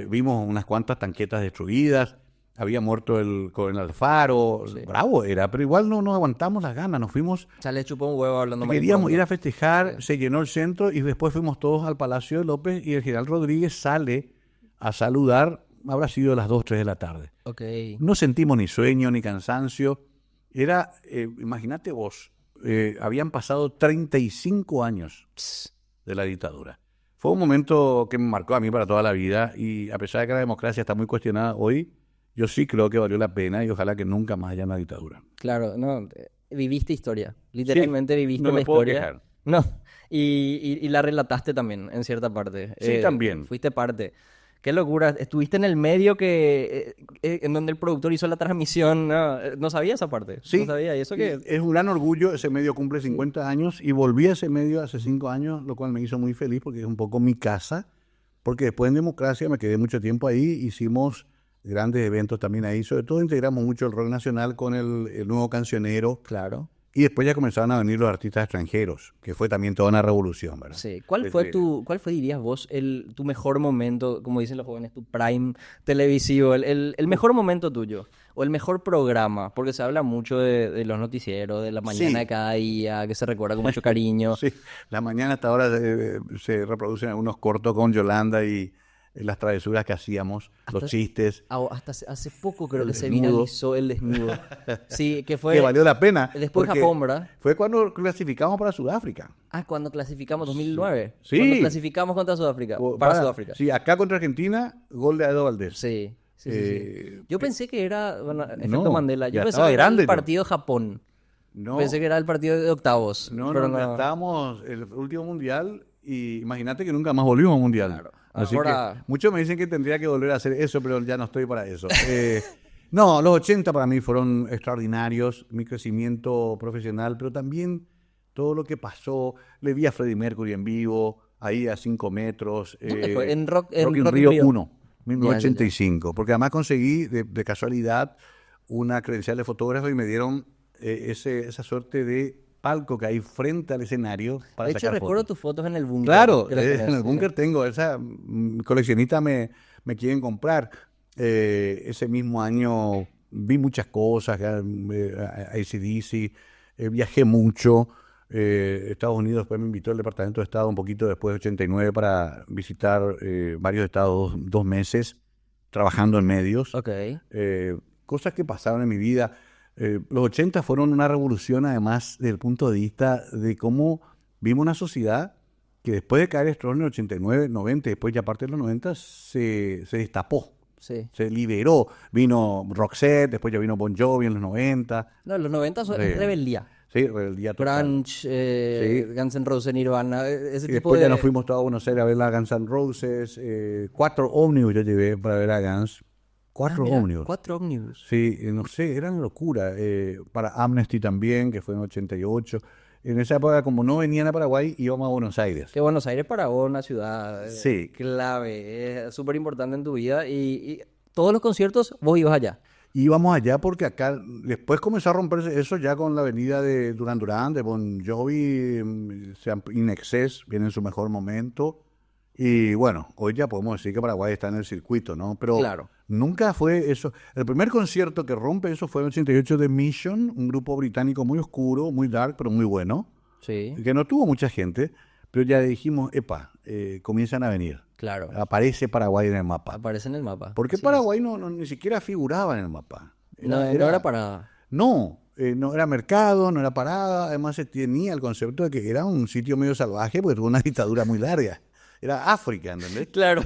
[SPEAKER 2] Vimos unas cuantas tanquetas destruidas. Había muerto el coronel Alfaro.
[SPEAKER 1] Sí.
[SPEAKER 2] Bravo era, pero igual no nos aguantamos las ganas. Nos fuimos,
[SPEAKER 1] O sea, le chupó un huevo hablando
[SPEAKER 2] queríamos ir a
[SPEAKER 1] maricondo.
[SPEAKER 2] festejar, se llenó el centro y después fuimos todos al Palacio de López y el general Rodríguez sale a saludar. Habrá sido las 2, 3 de la tarde.
[SPEAKER 1] Ok.
[SPEAKER 2] No sentimos ni sueño ni cansancio. Era, imagínate vos, habían pasado 35 años de la dictadura. Fue un momento que me marcó a mí para toda la vida y a pesar de que la democracia está muy cuestionada hoy, yo sí creo que valió la pena y ojalá que nunca más haya una dictadura.
[SPEAKER 1] Claro, no. Viviste historia. Literalmente viviste
[SPEAKER 2] no
[SPEAKER 1] la
[SPEAKER 2] me puedo
[SPEAKER 1] historia.
[SPEAKER 2] quejar.
[SPEAKER 1] No. Y la relataste también, en cierta parte.
[SPEAKER 2] Sí, también.
[SPEAKER 1] Fuiste parte. Qué locura. Estuviste en el medio en donde el productor hizo la transmisión. No sabía esa parte.
[SPEAKER 2] Sí,
[SPEAKER 1] No sabía. Y eso que...
[SPEAKER 2] es un gran orgullo. Ese medio cumple 50 años y volví a ese medio hace 5 años, lo cual me hizo muy feliz porque es un poco mi casa. Porque después en Democracia me quedé mucho tiempo ahí, hicimos grandes eventos también ahí. Sobre todo integramos mucho el rock nacional con el nuevo cancionero.
[SPEAKER 1] Claro.
[SPEAKER 2] Y después ya comenzaron a venir los artistas extranjeros, que fue también toda una revolución, ¿verdad?
[SPEAKER 1] Sí. ¿Cuál fue, dirías vos, tu mejor momento, como dicen los jóvenes, tu prime televisivo, el mejor momento tuyo? O el mejor programa, porque se habla mucho de los noticieros, de la mañana
[SPEAKER 2] Sí.
[SPEAKER 1] de cada día, que se recuerda con mucho cariño.
[SPEAKER 2] Sí, la mañana hasta ahora se reproducen algunos cortos con Yolanda y las travesuras que hacíamos, los chistes,
[SPEAKER 1] Hasta hace poco creo
[SPEAKER 2] El
[SPEAKER 1] que se
[SPEAKER 2] desnudo.
[SPEAKER 1] viralizó el desnudo. Sí, que fue...
[SPEAKER 2] que valió la pena.
[SPEAKER 1] Después
[SPEAKER 2] porque
[SPEAKER 1] Japón, ¿verdad?
[SPEAKER 2] Fue cuando clasificamos para Sudáfrica.
[SPEAKER 1] Cuando clasificamos, 2009.
[SPEAKER 2] Sí.
[SPEAKER 1] Cuando clasificamos contra Sudáfrica. Para Sudáfrica.
[SPEAKER 2] Sí, acá contra Argentina, gol de Aedo Valdés.
[SPEAKER 1] Sí. Sí. Yo pensé que era, bueno, efecto
[SPEAKER 2] no,
[SPEAKER 1] Mandela, yo
[SPEAKER 2] ya
[SPEAKER 1] pensé
[SPEAKER 2] estaba
[SPEAKER 1] que era
[SPEAKER 2] grande
[SPEAKER 1] el
[SPEAKER 2] yo.
[SPEAKER 1] partido Japón.
[SPEAKER 2] No,
[SPEAKER 1] Pensé que era el partido de octavos.
[SPEAKER 2] no,
[SPEAKER 1] pero
[SPEAKER 2] ya estábamos el último mundial y imagínate que nunca más volvimos a un mundial.
[SPEAKER 1] Claro.
[SPEAKER 2] Así
[SPEAKER 1] Ahora-
[SPEAKER 2] que muchos me dicen que tendría que volver a hacer eso, pero ya no estoy para eso. No, los 80 para mí fueron extraordinarios, mi crecimiento profesional, pero también todo lo que pasó. Le vi a Freddie Mercury en vivo, ahí a 5 metros.
[SPEAKER 1] ¿Dónde fue? En Rock
[SPEAKER 2] in
[SPEAKER 1] in
[SPEAKER 2] Rio
[SPEAKER 1] Rio.
[SPEAKER 2] 1, 1985. Porque además conseguí de casualidad una credencial de fotógrafo y me dieron esa suerte de palco que hay frente al escenario para
[SPEAKER 1] De hecho,
[SPEAKER 2] sacar
[SPEAKER 1] recuerdo
[SPEAKER 2] fotos.
[SPEAKER 1] tus fotos en el búnker.
[SPEAKER 2] Claro,
[SPEAKER 1] que las tenés,
[SPEAKER 2] en el búnker tengo esa coleccionista me quieren comprar. Ese mismo año vi muchas cosas, AC/DC, viajé mucho. Estados Unidos después me invitó el Departamento de Estado un poquito después de 89 para visitar varios estados 2 meses trabajando en medios.
[SPEAKER 1] Ok.
[SPEAKER 2] Cosas que pasaron en mi vida. Los 80 fueron una revolución además desde el punto de vista de cómo vimos una sociedad que después de caer Stroessner en el 89, 90, después ya parte de los 90, se destapó,
[SPEAKER 1] Sí.
[SPEAKER 2] se liberó. Vino Roxette, después ya vino Bon Jovi en los 90.
[SPEAKER 1] No, los 90
[SPEAKER 2] Sí.
[SPEAKER 1] es rebeldía.
[SPEAKER 2] Sí, rebeldía total.
[SPEAKER 1] Grunge, Guns N' Roses, Nirvana, ese
[SPEAKER 2] Y
[SPEAKER 1] tipo
[SPEAKER 2] después
[SPEAKER 1] de...
[SPEAKER 2] ya nos fuimos todos a Buenos Aires a ver a Guns N' Roses. 4 ómnibus yo llevé para ver a Guns. 4
[SPEAKER 1] Mira,
[SPEAKER 2] ómnibus.
[SPEAKER 1] 4 ómnibus.
[SPEAKER 2] Sí, no sé, eran locura. Para Amnesty también, que fue en 88. En esa época, como no venían a Paraguay, íbamos a Buenos Aires.
[SPEAKER 1] Que Buenos Aires para vos es una ciudad
[SPEAKER 2] Sí.
[SPEAKER 1] clave, es súper importante en tu vida y todos los conciertos vos ibas allá.
[SPEAKER 2] Íbamos allá porque acá, después comenzó a romperse eso ya con la avenida de Duran Duran, de Bon Jovi, In Excess, viene en su mejor momento. Y bueno, hoy ya podemos decir que Paraguay está en el circuito, ¿no? Pero
[SPEAKER 1] Claro.
[SPEAKER 2] nunca fue eso. El primer concierto que rompe eso fue en el 88 de Mission, un grupo británico muy oscuro, muy dark, pero muy bueno,
[SPEAKER 1] Sí,
[SPEAKER 2] que no tuvo mucha gente, pero ya dijimos, epa, comienzan a venir.
[SPEAKER 1] claro.
[SPEAKER 2] Aparece Paraguay en el mapa.
[SPEAKER 1] Aparece en el mapa.
[SPEAKER 2] Porque
[SPEAKER 1] Sí.
[SPEAKER 2] Paraguay ni siquiera figuraba en el mapa.
[SPEAKER 1] No era para...
[SPEAKER 2] No, no era mercado, no era parada. Además, se tenía el concepto de que era un sitio medio salvaje porque tuvo una dictadura muy larga. Era África, ¿entendés?
[SPEAKER 1] Claro,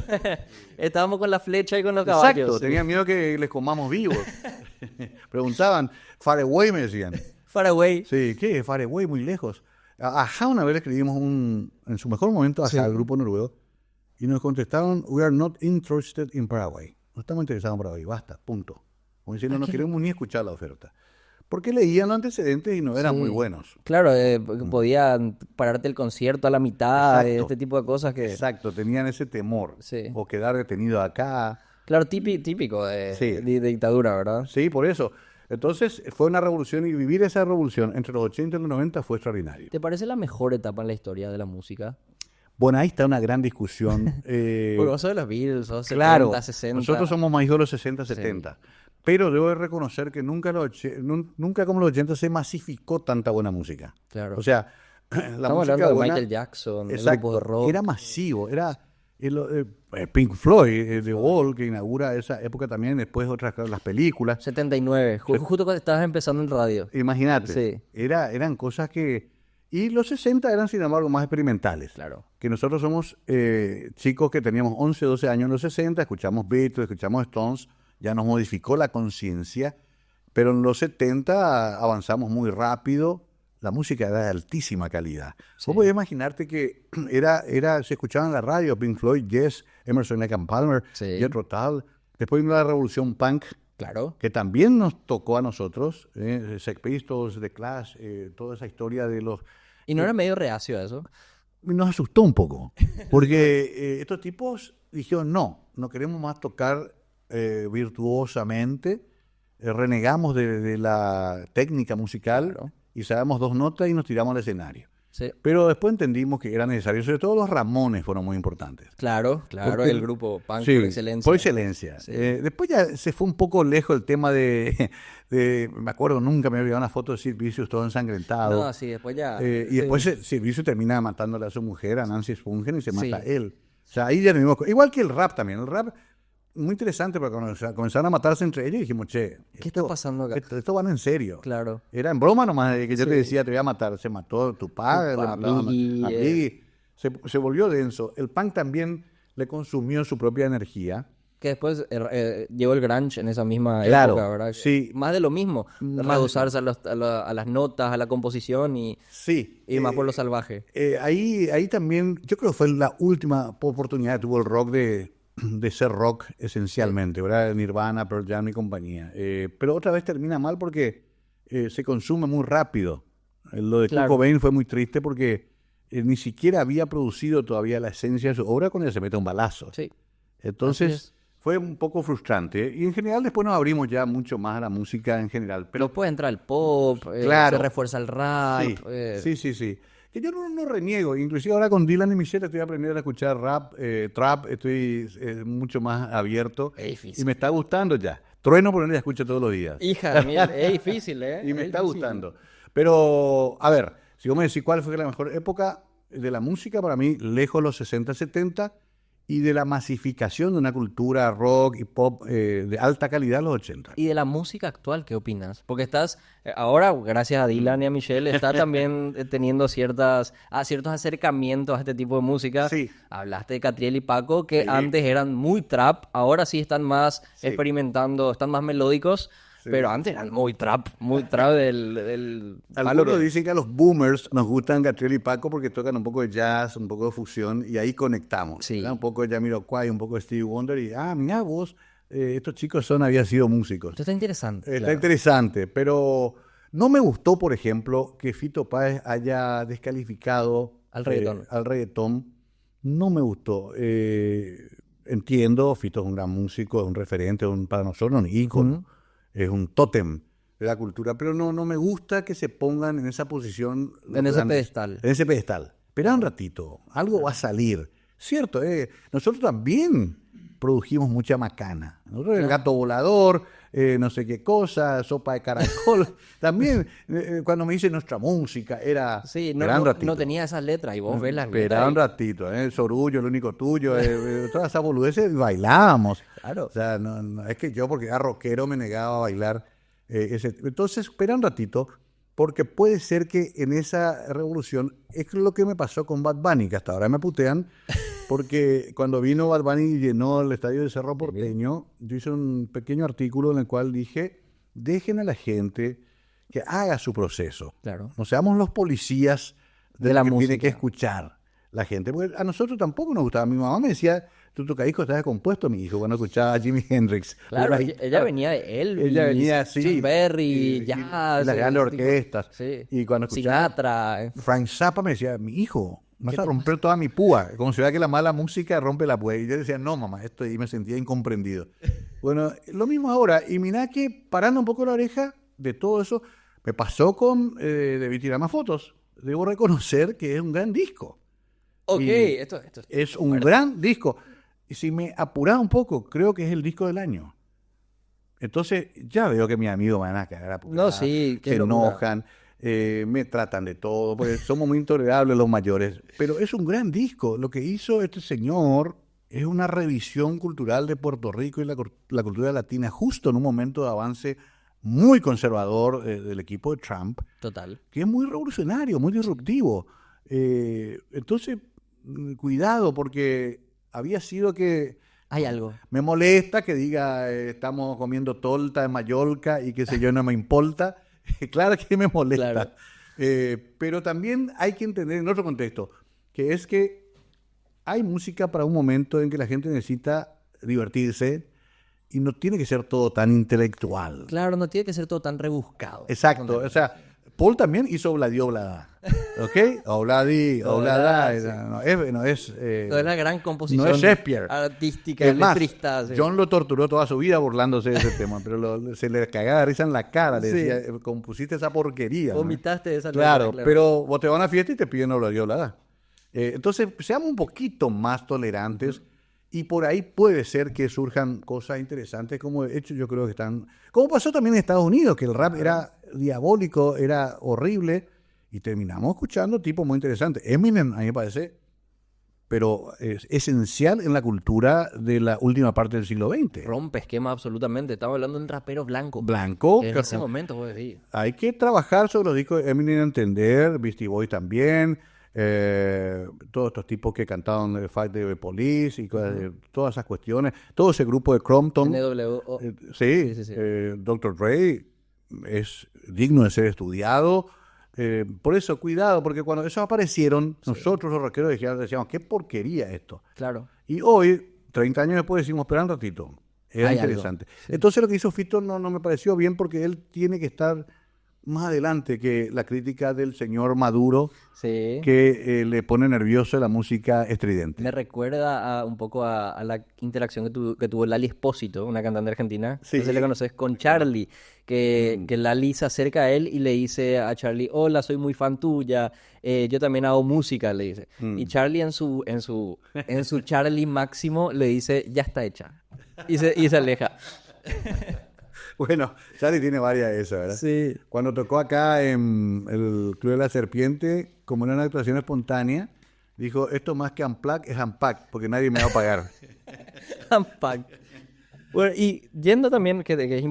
[SPEAKER 1] estábamos con la flecha y con los caballos.
[SPEAKER 2] Exacto,
[SPEAKER 1] Sí.
[SPEAKER 2] tenía miedo que les comamos vivos. Preguntaban, Far Away me decían.
[SPEAKER 1] Paraguay.
[SPEAKER 2] Sí, ¿qué? Far Away, muy lejos. Ajá, una vez le escribimos en su mejor momento
[SPEAKER 1] Sí.
[SPEAKER 2] al grupo noruego y nos contestaron, we are not interested in Paraguay. No estamos interesados en Paraguay, basta, punto. Como diciendo, no queremos ni escuchar la oferta. Porque leían los antecedentes y no eran
[SPEAKER 1] Sí.
[SPEAKER 2] muy buenos.
[SPEAKER 1] Claro, podían pararte el concierto a la mitad,
[SPEAKER 2] Exacto.
[SPEAKER 1] este tipo de cosas que...
[SPEAKER 2] Exacto, tenían ese temor.
[SPEAKER 1] Sí.
[SPEAKER 2] O quedar detenido acá.
[SPEAKER 1] Claro, típico de,
[SPEAKER 2] Sí.
[SPEAKER 1] de dictadura, ¿verdad?
[SPEAKER 2] Sí, por eso. Entonces fue una revolución y vivir esa revolución entre los 80 y los 90 fue extraordinario.
[SPEAKER 1] ¿Te parece la mejor etapa en la historia de la música?
[SPEAKER 2] Bueno, ahí está una gran discusión.
[SPEAKER 1] Porque vos sos de los Beatles, sos 70,
[SPEAKER 2] Claro,
[SPEAKER 1] 60.
[SPEAKER 2] nosotros somos más hijos de los 60, 70. Pero debo de reconocer que nunca como los 80 se masificó tanta buena música.
[SPEAKER 1] Claro.
[SPEAKER 2] O sea, la
[SPEAKER 1] Estamos
[SPEAKER 2] música
[SPEAKER 1] hablando de
[SPEAKER 2] buena,
[SPEAKER 1] Michael Jackson, el
[SPEAKER 2] exacto,
[SPEAKER 1] grupo de rock.
[SPEAKER 2] era masivo, era Pink Floyd, The Wall, que inaugura esa época también, después otras las películas.
[SPEAKER 1] 79, justo cuando estabas empezando en radio.
[SPEAKER 2] Imagínate,
[SPEAKER 1] Sí.
[SPEAKER 2] eran cosas que... Y los 60 eran, sin embargo, más experimentales.
[SPEAKER 1] Claro.
[SPEAKER 2] Que nosotros somos chicos que teníamos 11, 12 años en los 60, escuchamos Beatles, escuchamos Stones, ya nos modificó la conciencia, pero en los 70 avanzamos muy rápido, la música era de altísima calidad.
[SPEAKER 1] Sí.
[SPEAKER 2] Vos podés imaginarte que se escuchaba en la radio Pink Floyd, Yes, Emerson, Lake and Palmer,
[SPEAKER 1] Sí.
[SPEAKER 2] Jethro Tull, después vino la revolución punk,
[SPEAKER 1] Claro.
[SPEAKER 2] que también nos tocó a nosotros, Sex Pistols, The Clash, toda esa historia de los...
[SPEAKER 1] ¿Y no era medio reacio a eso?
[SPEAKER 2] Nos asustó un poco, porque estos tipos dijeron, no queremos más tocar virtuosamente, renegamos de la técnica musical
[SPEAKER 1] Claro.
[SPEAKER 2] y sabemos 2 notas y nos tiramos al escenario.
[SPEAKER 1] Sí.
[SPEAKER 2] Pero después entendimos que era necesario, sobre todo los Ramones fueron muy importantes.
[SPEAKER 1] Claro,
[SPEAKER 2] Porque-
[SPEAKER 1] el grupo punk
[SPEAKER 2] Sí,
[SPEAKER 1] por excelencia.
[SPEAKER 2] por excelencia.
[SPEAKER 1] Sí.
[SPEAKER 2] Después ya se fue un poco lejos el tema me acuerdo, nunca me había olvidado una foto de Sid Vicious todo ensangrentado.
[SPEAKER 1] No, sí, después ya...
[SPEAKER 2] Y
[SPEAKER 1] sí.
[SPEAKER 2] después Sid Vicious termina matándole a su mujer, a Nancy Spungen, y se mata
[SPEAKER 1] Sí.
[SPEAKER 2] él. O sea, ahí ya tenemos... Igual que el rap también. El rap, muy interesante, porque cuando comenzaron a matarse entre ellos, dijimos, che,
[SPEAKER 1] ¿Qué está pasando acá?
[SPEAKER 2] Esto van en serio.
[SPEAKER 1] Claro.
[SPEAKER 2] Era en broma nomás, de que yo te
[SPEAKER 1] Sí.
[SPEAKER 2] decía, te voy a matar. Se mató Tupac,
[SPEAKER 1] Tupac,
[SPEAKER 2] le mataron
[SPEAKER 1] Biggie,
[SPEAKER 2] a Biggie. Se volvió denso. El punk también le consumió su propia energía.
[SPEAKER 1] Que después llegó el grunge en esa misma
[SPEAKER 2] Claro,
[SPEAKER 1] época, ¿verdad?
[SPEAKER 2] sí.
[SPEAKER 1] Más de lo mismo.
[SPEAKER 2] Más-
[SPEAKER 1] Rehusarse a las notas, a la composición y
[SPEAKER 2] Sí.
[SPEAKER 1] más por lo salvaje.
[SPEAKER 2] Ahí también, yo creo que fue la última oportunidad que tuvo el rock de ser rock esencialmente, ¿verdad? Nirvana, Pearl Jam y compañía. Pero otra vez termina mal porque se consume muy rápido. Lo de
[SPEAKER 1] Claro.
[SPEAKER 2] Kurt Cobain fue muy triste porque ni siquiera había producido todavía la esencia de su obra cuando ya se mete un balazo.
[SPEAKER 1] Sí.
[SPEAKER 2] Entonces
[SPEAKER 1] Así es.
[SPEAKER 2] fue un poco frustrante. Y en general después nos abrimos ya mucho más a la música en general.
[SPEAKER 1] Pero después entra el pop,
[SPEAKER 2] Claro.
[SPEAKER 1] se refuerza el rap.
[SPEAKER 2] Sí, sí. Que yo no reniego. Inclusive ahora con Dylan y Michelle estoy aprendiendo a escuchar rap, trap. Estoy mucho más abierto.
[SPEAKER 1] Es difícil.
[SPEAKER 2] Y me está gustando ya. Trueno por donde la escucho todos los días.
[SPEAKER 1] Hija, mira, es difícil, ¿eh?
[SPEAKER 2] Y me
[SPEAKER 1] Es
[SPEAKER 2] está
[SPEAKER 1] difícil.
[SPEAKER 2] gustando. Pero, a ver, si vos me decís cuál fue la mejor época de la música, para mí, lejos los 60, 70, y de la masificación de una cultura rock y pop de alta calidad, los 80.
[SPEAKER 1] ¿Y de la música actual qué opinas? Porque estás, ahora, gracias a Dylan y a Michelle, está también teniendo ciertos acercamientos a este tipo de música.
[SPEAKER 2] Sí.
[SPEAKER 1] Hablaste de Catriel y Paco, que
[SPEAKER 2] Sí.
[SPEAKER 1] antes eran muy trap, ahora sí están más
[SPEAKER 2] Sí.
[SPEAKER 1] experimentando, están más melódicos,
[SPEAKER 2] Sí.
[SPEAKER 1] pero antes eran muy trap del
[SPEAKER 2] Algunos
[SPEAKER 1] palo.
[SPEAKER 2] dicen que a los boomers nos gustan Catriel y Paco porque tocan un poco de jazz, un poco de fusión, y ahí conectamos.
[SPEAKER 1] Sí.
[SPEAKER 2] ¿verdad? Un poco de Jamiroquai, un poco de Stevie Wonder, y mirá vos, estos chicos habían sido músicos.
[SPEAKER 1] Esto está interesante.
[SPEAKER 2] Está
[SPEAKER 1] claro.
[SPEAKER 2] interesante, pero No me gustó, por ejemplo, que Fito Páez haya descalificado
[SPEAKER 1] Al reggaetón.
[SPEAKER 2] al reggaetón. No me gustó. Entiendo, Fito es un gran músico, es un referente, para nosotros un ícono, es un tótem de la cultura, pero no me gusta que se pongan en esa posición.
[SPEAKER 1] En ese pedestal.
[SPEAKER 2] En ese pedestal. Espera un ratito, algo va a salir. Cierto, nosotros también produjimos mucha macana. Nosotros el gato volador, no sé qué cosa, sopa de caracol. También, cuando me dicen nuestra música, era...
[SPEAKER 1] Sí,
[SPEAKER 2] no
[SPEAKER 1] tenía esas letras y vos ves las letras.
[SPEAKER 2] Espera un ratito, el sorullo, el único tuyo, todas esas boludeces, bailábamos.
[SPEAKER 1] Claro.
[SPEAKER 2] O sea, no, es que yo, porque era rockero, me negaba a bailar. Entonces, espera un ratito, porque puede ser que en esa revolución, es lo que me pasó con Bad Bunny, que hasta ahora me putean, porque cuando vino Bad Bunny y llenó el estadio de Cerro Porteño, yo hice un pequeño artículo en el cual dije, dejen a la gente que haga su proceso.
[SPEAKER 1] Claro.
[SPEAKER 2] No seamos los policías
[SPEAKER 1] de la
[SPEAKER 2] que
[SPEAKER 1] música.
[SPEAKER 2] tiene que escuchar la gente. Porque a nosotros tampoco nos gustaba. Mi mamá me decía, tu tocadiscos estás descompuesto, mi hijo, cuando escuchaba a Jimi Hendrix.
[SPEAKER 1] Claro, ella venía de Elvis,
[SPEAKER 2] ella venía así,
[SPEAKER 1] Chuck Berry,
[SPEAKER 2] y
[SPEAKER 1] jazz,
[SPEAKER 2] las grandes orquestas.
[SPEAKER 1] Sí.
[SPEAKER 2] Y cuando escuchaba
[SPEAKER 1] Sinatra.
[SPEAKER 2] Frank Zappa me decía, mi hijo, vas a romper toda mi púa. Como si vea que la mala música rompe la púa. Y yo decía, no, mamá, y me sentía incomprendido. Bueno, lo mismo ahora. Y mirá que parando un poco la oreja de todo eso, me pasó con Debí tirar más fotos. Debo reconocer que es un gran disco.
[SPEAKER 1] Ok, esto
[SPEAKER 2] es un gran disco. Y si me apuraba un poco, creo que es el disco del año. Entonces, ya veo que mis amigos me van a cagar a putear.
[SPEAKER 1] No, sí,
[SPEAKER 2] se enojan, me tratan de todo, porque somos muy intolerables los mayores. Pero es un gran disco. Lo que hizo este señor es una revisión cultural de Puerto Rico y la cultura latina, justo en un momento de avance muy conservador del equipo de Trump.
[SPEAKER 1] Total.
[SPEAKER 2] Que es muy revolucionario, muy disruptivo. Entonces, cuidado, porque había sido que...
[SPEAKER 1] Hay algo.
[SPEAKER 2] Me molesta que diga, estamos comiendo torta de Mallorca y qué sé yo, no me importa. Claro que me molesta.
[SPEAKER 1] Claro.
[SPEAKER 2] Pero también hay que entender en otro contexto, que es que hay música para un momento en que la gente necesita divertirse y no tiene que ser todo tan intelectual.
[SPEAKER 1] Claro, no tiene que ser todo tan rebuscado.
[SPEAKER 2] Exacto. O sea, Paul también hizo Obladi Oblada. ¿Ok? Obladi, Oblada.
[SPEAKER 1] Sí.
[SPEAKER 2] No es
[SPEAKER 1] la gran composición
[SPEAKER 2] no es Shakespeare.
[SPEAKER 1] artística,
[SPEAKER 2] Es más,
[SPEAKER 1] letrista. Sí.
[SPEAKER 2] John lo torturó toda su vida burlándose de ese tema, pero se le cagaba de risa en la cara. Le
[SPEAKER 1] Sí.
[SPEAKER 2] decía, compusiste esa porquería.
[SPEAKER 1] Vomitaste esa
[SPEAKER 2] Claro,
[SPEAKER 1] letra,
[SPEAKER 2] pero vos te vas a una fiesta y te piden Obladi Oblada. Entonces, seamos un poquito más tolerantes. Y por ahí puede ser que surjan cosas interesantes, como de hecho yo creo que están... Como pasó también en Estados Unidos, que el rap era diabólico, era horrible, y terminamos escuchando tipos muy interesantes. Eminem, a mí me parece, pero es esencial en la cultura de la última parte del siglo XX.
[SPEAKER 1] Rompe esquema absolutamente. Estamos hablando de un rapero blanco.
[SPEAKER 2] Blanco.
[SPEAKER 1] En ese momento, vos decís.
[SPEAKER 2] Hay que trabajar sobre los discos de Eminem, entender, Beastie Boys también... todos estos tipos que cantaban Fight the Police y todas esas cuestiones, todo ese grupo de Crompton,
[SPEAKER 1] NWO.
[SPEAKER 2] sí. Dr. Dre es digno de ser estudiado. Por eso, cuidado, porque cuando esos aparecieron, nosotros los rockeros decíamos, qué porquería esto.
[SPEAKER 1] Claro.
[SPEAKER 2] Y hoy, 30 años después, decimos, espera un ratito, era
[SPEAKER 1] Hay
[SPEAKER 2] interesante.
[SPEAKER 1] Sí.
[SPEAKER 2] Entonces lo que hizo Fito no me pareció bien, porque él tiene que estar más adelante que la crítica del señor Maduro,
[SPEAKER 1] Sí.
[SPEAKER 2] que le pone nervioso la música estridente.
[SPEAKER 1] Me recuerda un poco a la interacción que tuvo Lali Espósito, una cantante argentina,
[SPEAKER 2] Sí.
[SPEAKER 1] no sé si le conoces, con Charlie, que Lali se acerca a él y le dice a Charlie, hola, soy muy fan tuya, yo también hago música, le dice. Y Charlie en su Charlie máximo le dice, ya está hecha. Y se aleja.
[SPEAKER 2] Bueno, Charlie tiene varias de esas, ¿verdad?
[SPEAKER 1] Sí.
[SPEAKER 2] Cuando tocó acá en el Club de la Serpiente, como era una actuación espontánea, dijo, esto más que unplug es unpack, porque nadie me va a pagar.
[SPEAKER 1] Unpack. Bueno, y yendo también, que es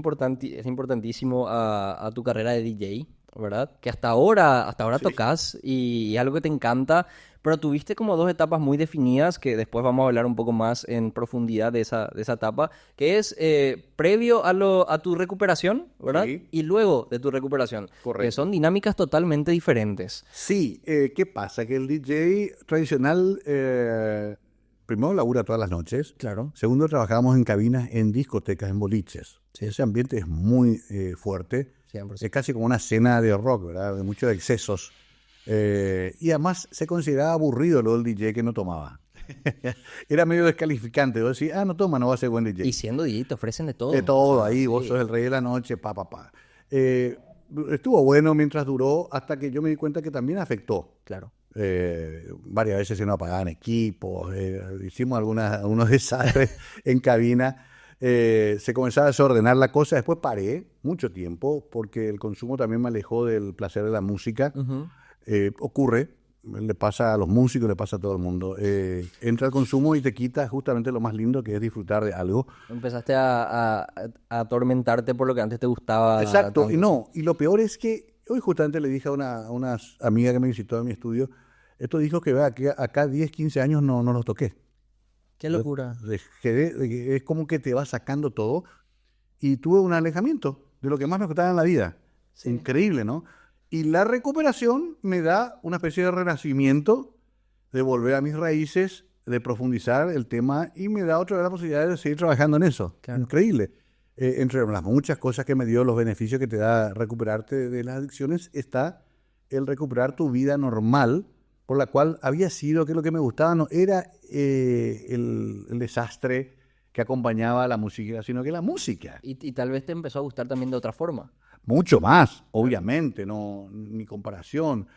[SPEAKER 1] importantísimo a tu carrera de DJ, ¿verdad? Que hasta ahora
[SPEAKER 2] Sí.
[SPEAKER 1] tocas y algo que te encanta, pero tuviste como dos etapas muy definidas, que después vamos a hablar un poco más en profundidad de esa etapa, que es previo a tu recuperación, ¿verdad?
[SPEAKER 2] Sí.
[SPEAKER 1] Y luego de tu recuperación.
[SPEAKER 2] Correcto.
[SPEAKER 1] Que son dinámicas totalmente diferentes.
[SPEAKER 2] Sí, ¿qué pasa? Que el DJ tradicional primero labura todas las noches.
[SPEAKER 1] Claro.
[SPEAKER 2] Segundo, trabajamos en cabinas, en discotecas, en boliches. ¿Sí? Ese ambiente es muy fuerte.
[SPEAKER 1] 100%.
[SPEAKER 2] Es casi como una cena de rock, ¿verdad? De muchos excesos. Y además se consideraba aburrido lo del DJ que no tomaba. Era medio descalificante. Vos decís, no toma, no va a ser buen DJ.
[SPEAKER 1] Y siendo DJ te ofrecen de todo.
[SPEAKER 2] De todo, ahí vos sos el rey de la noche, pa. Estuvo bueno mientras duró, hasta que yo me di cuenta que también afectó.
[SPEAKER 1] Claro.
[SPEAKER 2] Varias veces se nos apagaban equipos, hicimos algunos desastres en cabina. Se comenzaba a desordenar la cosa. Después paré mucho tiempo porque el consumo también me alejó del placer de la música. Ocurre, le pasa a los músicos, le pasa a todo el mundo. Entra el consumo y te quita justamente lo más lindo, que es disfrutar de algo.
[SPEAKER 1] Empezaste a atormentarte por lo que antes te gustaba.
[SPEAKER 2] Exacto,
[SPEAKER 1] tanto.
[SPEAKER 2] y lo peor es que hoy justamente le dije a una amiga que me visitó en mi estudio, estos discos que vea, que acá 10, 15 años no los toqué.
[SPEAKER 1] Qué locura.
[SPEAKER 2] Es como que te va sacando todo. Y tuve un alejamiento de lo que más me gustaba en la vida.
[SPEAKER 1] Sí.
[SPEAKER 2] Increíble, ¿no? Y la recuperación me da una especie de renacimiento, de volver a mis raíces, de profundizar el tema, y me da otra vez la posibilidad de seguir trabajando en eso.
[SPEAKER 1] Claro.
[SPEAKER 2] Increíble. Entre las muchas cosas que me dio, los beneficios que te da recuperarte de las adicciones, está el recuperar tu vida normal, por la cual había sido que lo que me gustaba no era el desastre que acompañaba a la música, sino que la música.
[SPEAKER 1] Y tal vez te empezó a gustar también de otra forma.
[SPEAKER 2] Mucho más, obviamente, no ni comparación.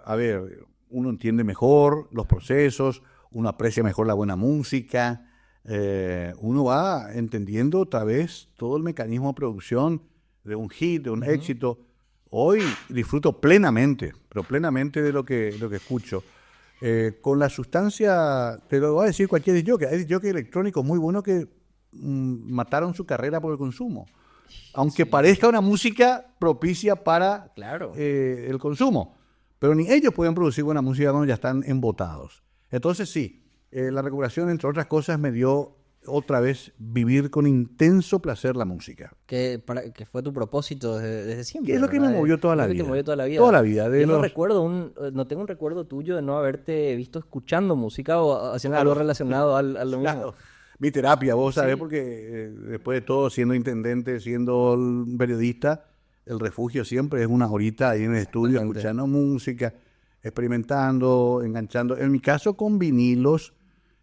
[SPEAKER 2] A ver, uno entiende mejor los procesos, uno aprecia mejor la buena música, uno va entendiendo otra vez todo el mecanismo de producción de un hit, de un éxito. Hoy disfruto plenamente, pero plenamente de lo que escucho. Con la sustancia, te lo va a decir cualquier DJ. Hay DJ electrónicos muy buenos que mataron su carrera por el consumo. Aunque parezca una música propicia para
[SPEAKER 1] Claro.
[SPEAKER 2] el consumo. Pero ni ellos pueden producir buena música cuando ya están embotados. Entonces sí, la recuperación, entre otras cosas, me dio otra vez vivir con intenso placer la música.
[SPEAKER 1] Que fue tu propósito desde siempre.
[SPEAKER 2] Que es lo que me
[SPEAKER 1] ¿verdad?
[SPEAKER 2] movió toda la
[SPEAKER 1] Es lo que
[SPEAKER 2] vida.
[SPEAKER 1] te movió toda la vida.
[SPEAKER 2] Toda la vida.
[SPEAKER 1] Yo no tengo un recuerdo tuyo de no haberte visto escuchando música o haciendo algo relacionado a lo mismo.
[SPEAKER 2] Claro. Mi terapia, vos sabés,
[SPEAKER 1] Sí.
[SPEAKER 2] porque después de todo, siendo intendente, siendo periodista, el refugio siempre es una horita ahí en el estudio,
[SPEAKER 1] Totalmente.
[SPEAKER 2] escuchando música, experimentando, enganchando. En mi caso, con vinilos,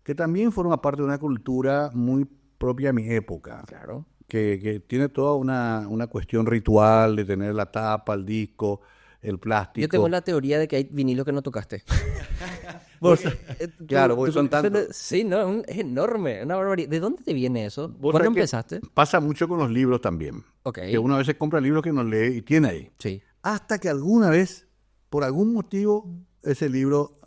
[SPEAKER 2] que también forma parte de una cultura muy propia a mi época.
[SPEAKER 1] Claro.
[SPEAKER 2] Que tiene toda una cuestión ritual de tener la tapa, el disco, el plástico.
[SPEAKER 1] Yo tengo la teoría de que hay vinilos que no tocaste.
[SPEAKER 2] Claro, porque son tantos.
[SPEAKER 1] Sí, no, es enorme, una barbaridad. ¿De dónde te viene eso?
[SPEAKER 2] Vos
[SPEAKER 1] ¿Cuándo
[SPEAKER 2] sabés que
[SPEAKER 1] empezaste?
[SPEAKER 2] pasa mucho con los libros también.
[SPEAKER 1] Ok.
[SPEAKER 2] Que uno a veces compra libros que no lee y tiene ahí.
[SPEAKER 1] Sí.
[SPEAKER 2] Hasta que alguna vez, por algún motivo, ese libro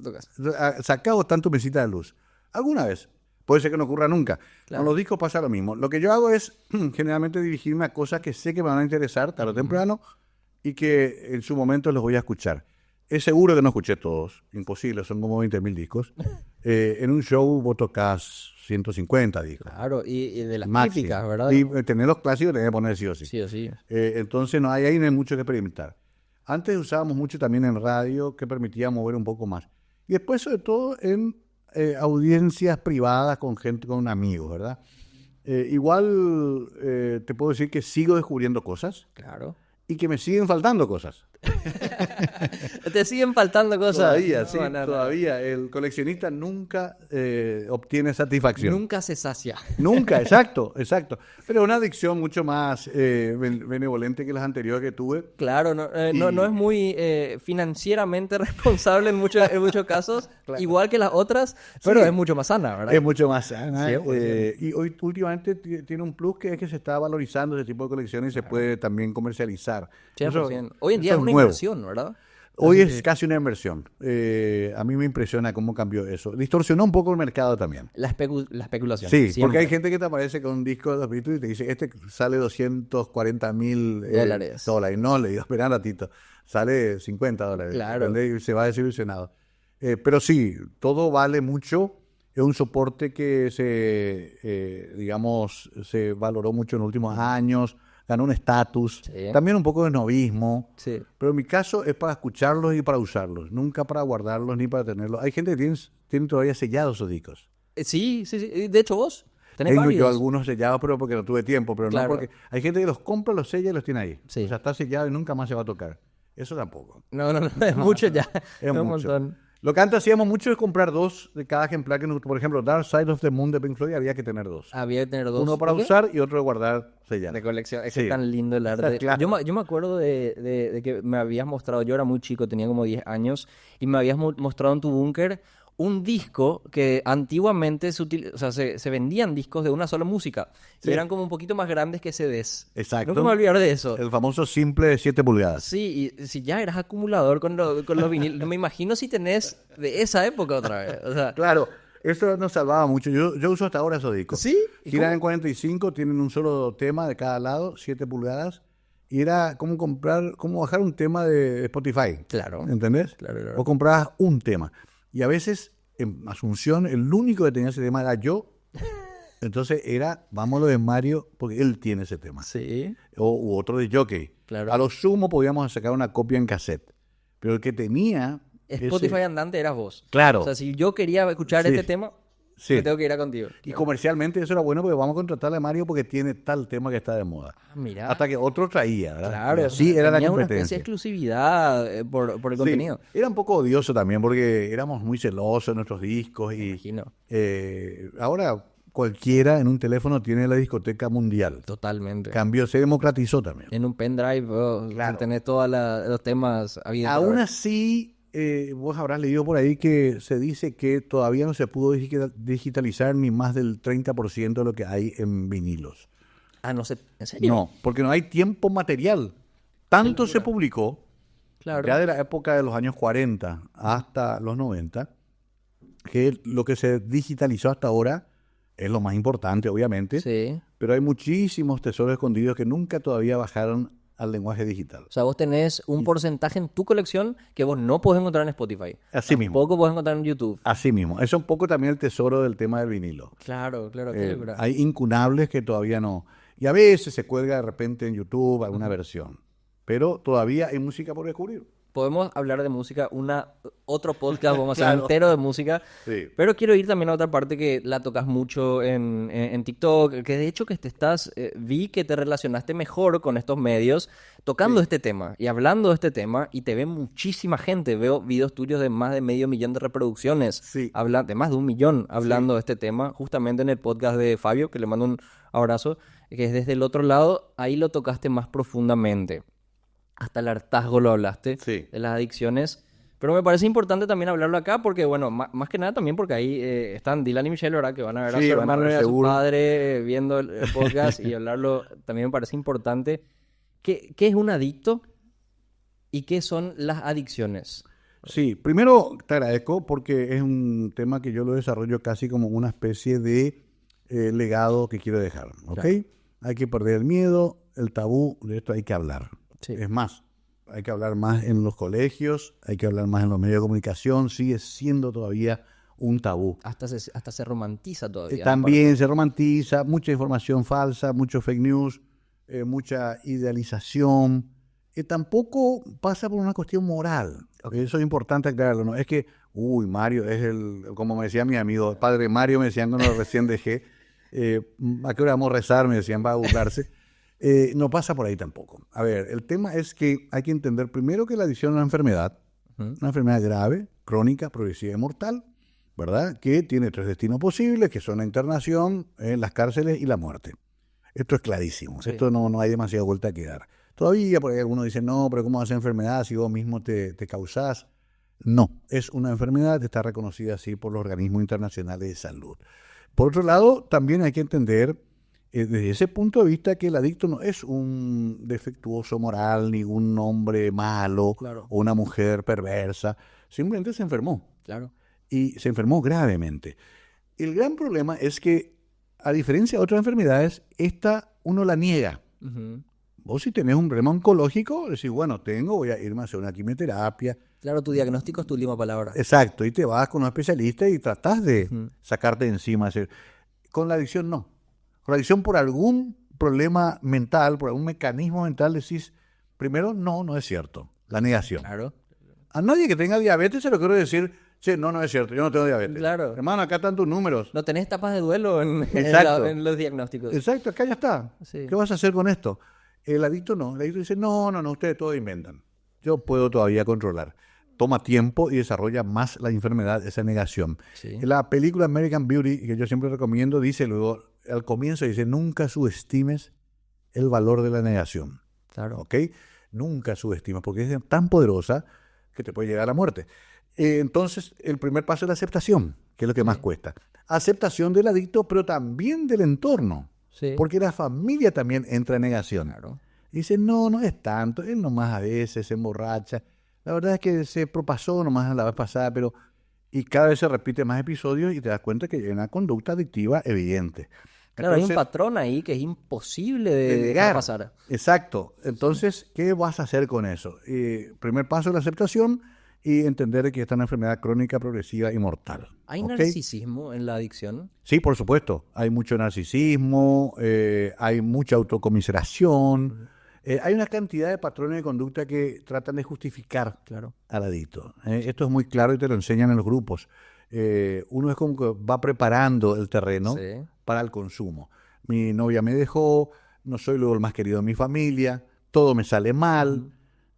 [SPEAKER 2] ha sacado tanto mesita de luz. Alguna vez. Puede ser que no ocurra nunca.
[SPEAKER 1] Claro.
[SPEAKER 2] Con los discos pasa lo mismo. Lo que yo hago es generalmente dirigirme a cosas que sé que me van a interesar tarde o temprano y que en su momento los voy a escuchar. Es seguro que no escuché todos. Imposible, son como 20.000 discos. En un show vos tocás 150 discos.
[SPEAKER 1] Claro, y de las
[SPEAKER 2] Máximo.
[SPEAKER 1] típicas, ¿verdad?
[SPEAKER 2] Y tener los clásicos tenés que poner sí o sí.
[SPEAKER 1] Sí o sí.
[SPEAKER 2] Entonces ahí no hay mucho que experimentar. Antes usábamos mucho también en radio, que permitía mover un poco más. Y después, sobre todo, en audiencias privadas con gente, con amigos, ¿verdad? Igual te puedo decir que sigo descubriendo cosas
[SPEAKER 1] Claro.
[SPEAKER 2] y que me siguen faltando cosas.
[SPEAKER 1] Te siguen faltando cosas.
[SPEAKER 2] Todavía,
[SPEAKER 1] No,
[SPEAKER 2] sí,
[SPEAKER 1] no.
[SPEAKER 2] todavía. El coleccionista nunca obtiene satisfacción.
[SPEAKER 1] Nunca se sacia.
[SPEAKER 2] Nunca, exacto. Pero una adicción mucho más benevolente que las anteriores que tuve.
[SPEAKER 1] Claro, no es muy financieramente responsable en muchos casos,
[SPEAKER 2] Claro.
[SPEAKER 1] igual que las otras, pero
[SPEAKER 2] Sí.
[SPEAKER 1] es mucho más sana, ¿verdad?
[SPEAKER 2] Es mucho más sana.
[SPEAKER 1] 100%.
[SPEAKER 2] Y hoy últimamente tiene un plus, que es que se está valorizando ese tipo de colecciones y se puede también comercializar.
[SPEAKER 1] 100%. Hoy en día
[SPEAKER 2] eso
[SPEAKER 1] es una
[SPEAKER 2] nuevo.
[SPEAKER 1] inversión, ¿verdad?
[SPEAKER 2] Hoy es casi una inversión. A mí me impresiona cómo cambió eso. Distorsionó un poco el mercado también.
[SPEAKER 1] La especulación.
[SPEAKER 2] Sí, porque
[SPEAKER 1] siempre.
[SPEAKER 2] hay gente que te aparece con un disco de los Beatles y te dice, este sale 240.000
[SPEAKER 1] Dólares.
[SPEAKER 2] dólares. No, le digo, espera un ratito, sale $50.
[SPEAKER 1] Claro.
[SPEAKER 2] ¿Entendés? Y se va desilusionado. Pero sí, todo vale mucho. Es un soporte que se valoró mucho en los últimos años, ganó un estatus,
[SPEAKER 1] Sí.
[SPEAKER 2] también un poco de novismo.
[SPEAKER 1] Sí.
[SPEAKER 2] Pero en mi caso es para escucharlos y para usarlos, nunca para guardarlos ni para tenerlos. Hay gente que tienen todavía sellados sus discos.
[SPEAKER 1] Sí, sí, sí. De hecho, vos tenés
[SPEAKER 2] Tengo
[SPEAKER 1] varios.
[SPEAKER 2] yo algunos sellados, pero porque no tuve tiempo, pero
[SPEAKER 1] Claro.
[SPEAKER 2] no porque hay gente que los compra, los sella y los tiene ahí.
[SPEAKER 1] Sí.
[SPEAKER 2] O sea, está sellado y nunca más se va a tocar. Eso tampoco.
[SPEAKER 1] No, es mucho ya.
[SPEAKER 2] Es
[SPEAKER 1] un
[SPEAKER 2] mucho.
[SPEAKER 1] montón.
[SPEAKER 2] Lo que antes hacíamos mucho es comprar 2 de cada ejemplar. Por ejemplo, Dark Side of the Moon de Pink Floyd había que tener 2.
[SPEAKER 1] Había que tener 2.
[SPEAKER 2] Uno para
[SPEAKER 1] ¿Por qué?
[SPEAKER 2] usar y otro de guardar sellado.
[SPEAKER 1] De colección. Es
[SPEAKER 2] Sí.
[SPEAKER 1] que es tan lindo el arte.
[SPEAKER 2] Claro.
[SPEAKER 1] Yo me acuerdo de que me habías mostrado, yo era muy chico, tenía como 10 años, y me habías mostrado en tu búnker un disco que antiguamente se vendían discos de una sola música.
[SPEAKER 2] Sí.
[SPEAKER 1] Y eran como un poquito más grandes que CDs.
[SPEAKER 2] Exacto.
[SPEAKER 1] Nunca me voy a olvidar de eso.
[SPEAKER 2] El famoso simple de 7 pulgadas.
[SPEAKER 1] Sí, y si ya eras acumulador con los vinilos, no me imagino si tenés de esa época otra vez. O sea,
[SPEAKER 2] Claro, eso nos salvaba mucho. Yo uso hasta ahora esos discos.
[SPEAKER 1] ¿sí? ¿Y
[SPEAKER 2] Giran
[SPEAKER 1] cómo?
[SPEAKER 2] en 45, tienen un solo tema de cada lado, 7 pulgadas. Y era como bajar un tema de Spotify.
[SPEAKER 1] Claro.
[SPEAKER 2] ¿Entendés?
[SPEAKER 1] Claro.
[SPEAKER 2] O comprabas un tema. Y a veces, en Asunción, el único que tenía ese tema era yo. Entonces vamos a lo de Mario, porque él tiene ese tema.
[SPEAKER 1] Sí.
[SPEAKER 2] U otro de Jockey.
[SPEAKER 1] Claro.
[SPEAKER 2] A lo sumo podíamos sacar una copia en cassette. Pero el que tenía...
[SPEAKER 1] Spotify andante eras vos.
[SPEAKER 2] Claro.
[SPEAKER 1] O sea, si yo quería escuchar
[SPEAKER 2] Sí.
[SPEAKER 1] este tema,
[SPEAKER 2] Sí.
[SPEAKER 1] me tengo que ir a contigo.
[SPEAKER 2] Y comercialmente eso era bueno porque vamos a contratarle a Mario porque tiene tal tema que está de moda.
[SPEAKER 1] Ah, mira.
[SPEAKER 2] Hasta que otro traía, ¿verdad?
[SPEAKER 1] Claro,
[SPEAKER 2] Y así era la
[SPEAKER 1] tenía una especie de
[SPEAKER 2] competencia.
[SPEAKER 1] exclusividad por el
[SPEAKER 2] Sí,
[SPEAKER 1] contenido.
[SPEAKER 2] era un poco odioso también porque éramos muy celosos de nuestros discos y
[SPEAKER 1] Imagino.
[SPEAKER 2] ahora cualquiera en un teléfono tiene la discoteca mundial.
[SPEAKER 1] Totalmente.
[SPEAKER 2] Cambió, se democratizó también.
[SPEAKER 1] En un pendrive,
[SPEAKER 2] Claro.
[SPEAKER 1] tenés todos los temas habidos.
[SPEAKER 2] Aún así, vos habrás leído por ahí que se dice que todavía no se pudo digitalizar ni más del 30% de lo que hay en vinilos.
[SPEAKER 1] Ah, no sé. ¿En serio?
[SPEAKER 2] No, porque no hay tiempo material. Tanto se publicó,
[SPEAKER 1] Claro.
[SPEAKER 2] ya de la época de los años 40 hasta los 90, que lo que se digitalizó hasta ahora es lo más importante, obviamente,
[SPEAKER 1] Sí.
[SPEAKER 2] pero hay muchísimos tesoros escondidos que nunca todavía bajaron al lenguaje digital.
[SPEAKER 1] O sea, vos tenés un porcentaje en tu colección que vos no podés encontrar en Spotify.
[SPEAKER 2] Así mismo.
[SPEAKER 1] Tampoco podés encontrar en YouTube.
[SPEAKER 2] Así mismo. Eso es un poco también el tesoro del tema del vinilo.
[SPEAKER 1] Claro, qué locura.
[SPEAKER 2] Hay incunables que todavía no. Y a veces se cuelga de repente en YouTube alguna versión. Pero todavía hay música por descubrir.
[SPEAKER 1] Podemos hablar de música, otro podcast, vamos a hacer
[SPEAKER 2] Claro.
[SPEAKER 1] entero de música.
[SPEAKER 2] Sí.
[SPEAKER 1] Pero quiero ir también a otra parte que la tocas mucho en TikTok, que de hecho que vi que te relacionaste mejor con estos medios tocando
[SPEAKER 2] Sí.
[SPEAKER 1] este tema y hablando de este tema y te ve muchísima gente. Veo videos tuyos de más de 500,000 de reproducciones,
[SPEAKER 2] Sí.
[SPEAKER 1] de más de 1,000,000 hablando de este tema, justamente en el podcast de Fabio, que le mando un abrazo, que es desde el otro lado, ahí lo tocaste más profundamente. Hasta el hartazgo lo hablaste,
[SPEAKER 2] Sí.
[SPEAKER 1] de las adicciones. Pero me parece importante también hablarlo acá porque, bueno, más que nada también porque ahí están Dylan y Michelle, ¿verdad? Que van a ver
[SPEAKER 2] Sí,
[SPEAKER 1] a su
[SPEAKER 2] van a
[SPEAKER 1] hermano
[SPEAKER 2] ver
[SPEAKER 1] y a su
[SPEAKER 2] seguro.
[SPEAKER 1] padre viendo el podcast y hablarlo también me parece importante. ¿Qué es un adicto y qué son las adicciones?
[SPEAKER 2] Sí, primero te agradezco porque es un tema que yo lo desarrollo casi como una especie de legado que quiero dejar, ¿ok?
[SPEAKER 1] Claro.
[SPEAKER 2] Hay que perder el miedo, el tabú, de esto hay que hablar.
[SPEAKER 1] Sí.
[SPEAKER 2] Es más, hay que hablar más en los colegios, hay que hablar más en los medios de comunicación, sigue siendo todavía un tabú.
[SPEAKER 1] Hasta se romantiza todavía.
[SPEAKER 2] También se romantiza, mucha información falsa, mucho fake news, mucha idealización. Tampoco pasa por una cuestión moral. Eso es importante aclararlo, ¿no? Es que, Mario es como me decía mi amigo, padre Mario, me decían cuando recién dejé, ¿a qué hora vamos a rezar? Me decían, va a burlarse. No pasa por ahí tampoco. A ver, el tema es que hay que entender primero que la adicción es una enfermedad grave, crónica, progresiva y mortal, ¿verdad? Que tiene 3 destinos posibles, que son la internación, las cárceles y la muerte. Esto es clarísimo.
[SPEAKER 1] Sí.
[SPEAKER 2] Esto no hay demasiada vuelta que dar. Todavía por ahí algunos dicen, no, pero ¿cómo hace enfermedad si vos mismo te causás? No, es una enfermedad, está reconocida así por los organismos internacionales de salud. Por otro lado, también hay que entender desde ese punto de vista que el adicto no es un defectuoso moral, ni un hombre malo,
[SPEAKER 1] Claro.
[SPEAKER 2] o una mujer perversa. Simplemente se enfermó.
[SPEAKER 1] Claro.
[SPEAKER 2] Y se enfermó gravemente. El gran problema es que, a diferencia de otras enfermedades, esta uno la niega.
[SPEAKER 1] Ujú.
[SPEAKER 2] Vos si tenés un problema oncológico, decís, bueno, voy a irme a hacer una quimioterapia.
[SPEAKER 1] Claro, tu diagnóstico es tu última palabra.
[SPEAKER 2] Exacto, y te vas con un especialista y tratás de
[SPEAKER 1] Ujú.
[SPEAKER 2] sacarte de encima. Con la adicción no. Con la adicción por algún problema mental, por algún mecanismo mental, decís, primero, no es cierto. La negación.
[SPEAKER 1] Claro.
[SPEAKER 2] A nadie que tenga diabetes se lo quiero decir, Sí, no, no es cierto, yo no tengo diabetes.
[SPEAKER 1] Claro.
[SPEAKER 2] Hermano, acá están tus números.
[SPEAKER 1] No tenés etapas de duelo
[SPEAKER 2] Exacto.
[SPEAKER 1] en los diagnósticos.
[SPEAKER 2] Exacto, acá ya está.
[SPEAKER 1] Sí.
[SPEAKER 2] ¿Qué vas a hacer con esto? El adicto no. El adicto dice, no, ustedes todo inventan. Yo puedo todavía controlar. Toma tiempo y desarrolla más la enfermedad, esa negación.
[SPEAKER 1] Sí.
[SPEAKER 2] En la película American Beauty, que yo siempre recomiendo, dice luego, al comienzo dice, nunca subestimes el valor de la negación.
[SPEAKER 1] Claro.
[SPEAKER 2] ¿Ok? Nunca subestimes, porque es tan poderosa que te puede llegar a la muerte. Entonces, el primer paso es la aceptación, que es lo que más cuesta. Aceptación del adicto, pero también del entorno.
[SPEAKER 1] Sí.
[SPEAKER 2] Porque la familia también entra en negación.
[SPEAKER 1] Claro.
[SPEAKER 2] Dice, no es tanto, él nomás a veces se emborracha. La verdad es que se propasó nomás la vez pasada, pero... Y cada vez se repite más episodios y te das cuenta que hay una conducta adictiva evidente.
[SPEAKER 1] Claro, hay un
[SPEAKER 2] Entonces,
[SPEAKER 1] patrón ahí que es imposible de dejar
[SPEAKER 2] negar.
[SPEAKER 1] pasar.
[SPEAKER 2] Exacto. Entonces, ¿qué vas a hacer con eso? Primer paso es la aceptación y entender que esta es una enfermedad crónica, progresiva y mortal.
[SPEAKER 1] ¿Hay
[SPEAKER 2] ¿Ok?
[SPEAKER 1] narcisismo en la adicción?
[SPEAKER 2] Sí, por supuesto. Hay mucho narcisismo, hay mucha autocomiseración, hay una cantidad de patrones de conducta que tratan de justificar
[SPEAKER 1] Claro.
[SPEAKER 2] al adicto. Esto es muy claro y te lo enseñan en los grupos. Uno es como que va preparando el terreno
[SPEAKER 1] Sí.
[SPEAKER 2] para el consumo. Mi novia me dejó, no soy luego el más querido de mi familia, todo me sale mal,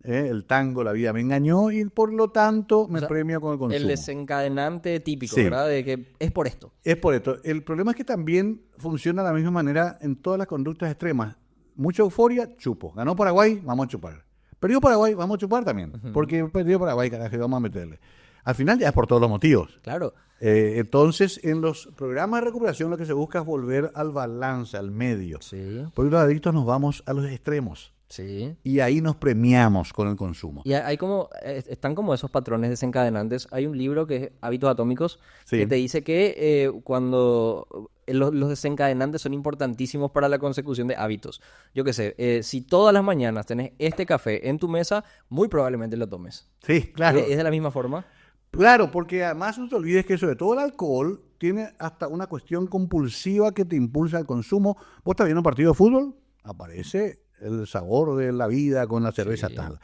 [SPEAKER 2] el tango, la vida me engañó y por lo tanto me
[SPEAKER 1] O sea,
[SPEAKER 2] premio con el consumo.
[SPEAKER 1] El desencadenante típico,
[SPEAKER 2] Sí.
[SPEAKER 1] ¿verdad? De que es por esto.
[SPEAKER 2] Es por esto. El problema es que también funciona de la misma manera en todas las conductas extremas. Mucha euforia, chupo. Ganó Paraguay, vamos a chupar. Perdió Paraguay, vamos a chupar también. Porque perdió Paraguay, carajo, vamos a meterle. Al final ya es por todos los motivos.
[SPEAKER 1] Claro.
[SPEAKER 2] Entonces, en los programas de recuperación lo que se busca es volver al balance, al medio.
[SPEAKER 1] Sí.
[SPEAKER 2] Porque los adictos nos vamos a los extremos.
[SPEAKER 1] Sí.
[SPEAKER 2] Y ahí nos premiamos con el consumo.
[SPEAKER 1] Y hay como, están como esos patrones desencadenantes. Hay un libro que es Hábitos Atómicos
[SPEAKER 2] Sí.
[SPEAKER 1] que te dice que cuando los desencadenantes son importantísimos para la consecución de hábitos. Yo qué sé, si todas las mañanas tenés este café en tu mesa, muy probablemente lo tomes.
[SPEAKER 2] Sí, claro.
[SPEAKER 1] ¿Es de la misma forma?
[SPEAKER 2] Claro, porque además no te olvides que sobre todo el alcohol tiene hasta una cuestión compulsiva que te impulsa al consumo. Vos estás viendo un partido de fútbol, aparece el sabor de la vida con la cerveza
[SPEAKER 1] Sí.
[SPEAKER 2] tal.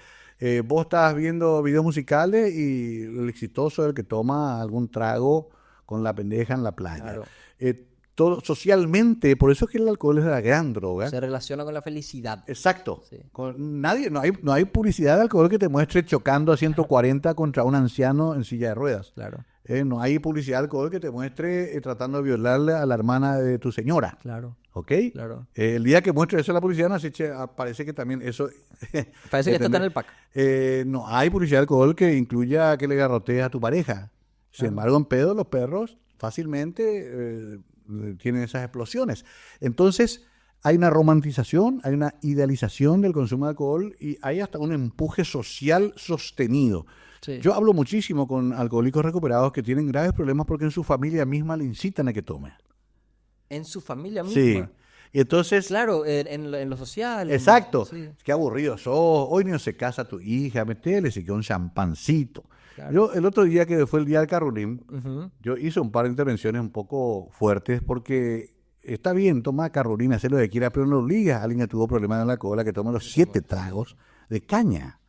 [SPEAKER 2] Vos estás viendo videos musicales y el exitoso es el que toma algún trago con la pendeja en la playa.
[SPEAKER 1] Claro.
[SPEAKER 2] Todo socialmente, por eso es que el alcohol es la gran droga.
[SPEAKER 1] Se relaciona con la felicidad.
[SPEAKER 2] Exacto.
[SPEAKER 1] Sí.
[SPEAKER 2] No hay publicidad de alcohol que te muestre chocando a 140 contra un anciano en silla de ruedas.
[SPEAKER 1] Claro.
[SPEAKER 2] No hay publicidad de alcohol que te muestre tratando de violarle a la hermana de tu señora.
[SPEAKER 1] Claro.
[SPEAKER 2] ¿Ok?
[SPEAKER 1] Claro.
[SPEAKER 2] El día que muestre eso en la publicidad, parece que también eso...
[SPEAKER 1] Parece que esto está en el pack.
[SPEAKER 2] no hay publicidad de alcohol que incluya que le garrotees a tu pareja. Sin embargo, en pedo los perros fácilmente tienen esas explosiones. Entonces, hay una romantización, hay una idealización del consumo de alcohol y hay hasta un empuje social sostenido.
[SPEAKER 1] Sí.
[SPEAKER 2] Yo hablo muchísimo con alcohólicos recuperados que tienen graves problemas porque en su familia misma le incitan a que tome.
[SPEAKER 1] En su familia misma.
[SPEAKER 2] Sí. Y entonces,
[SPEAKER 1] Claro, en lo social.
[SPEAKER 2] exacto,
[SPEAKER 1] Sí.
[SPEAKER 2] qué aburrido sos, hoy no se casa tu hija, metele, si que un champancito.
[SPEAKER 1] Claro.
[SPEAKER 2] Yo el otro día que fue el día del Carolín,
[SPEAKER 1] Ujú.
[SPEAKER 2] yo hice un par de intervenciones un poco fuertes porque está bien, toma Carolina, hacer lo que quiera, pero no obligas a alguien que tuvo problemas en la cola que toma los 7 tragos de caña.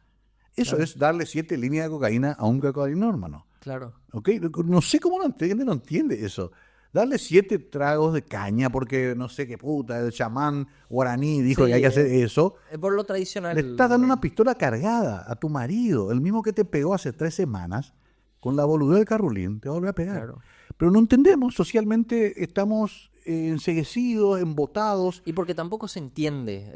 [SPEAKER 2] Eso es darle 7 líneas de cocaína a un cocainómano, hermano.
[SPEAKER 1] Claro.
[SPEAKER 2] ¿Ok? No sé cómo no entiende eso. Darle 7 tragos de caña porque no sé qué puta, el chamán guaraní dijo
[SPEAKER 1] Sí,
[SPEAKER 2] que hay que hacer eso.
[SPEAKER 1] Por lo tradicional.
[SPEAKER 2] Le estás dando una pistola cargada a tu marido, el mismo que te pegó hace 3 semanas, con la boludez del Carolín, te va a volver a pegar.
[SPEAKER 1] Claro.
[SPEAKER 2] Pero no entendemos, socialmente estamos enceguecidos, embotados.
[SPEAKER 1] Y porque tampoco se entiende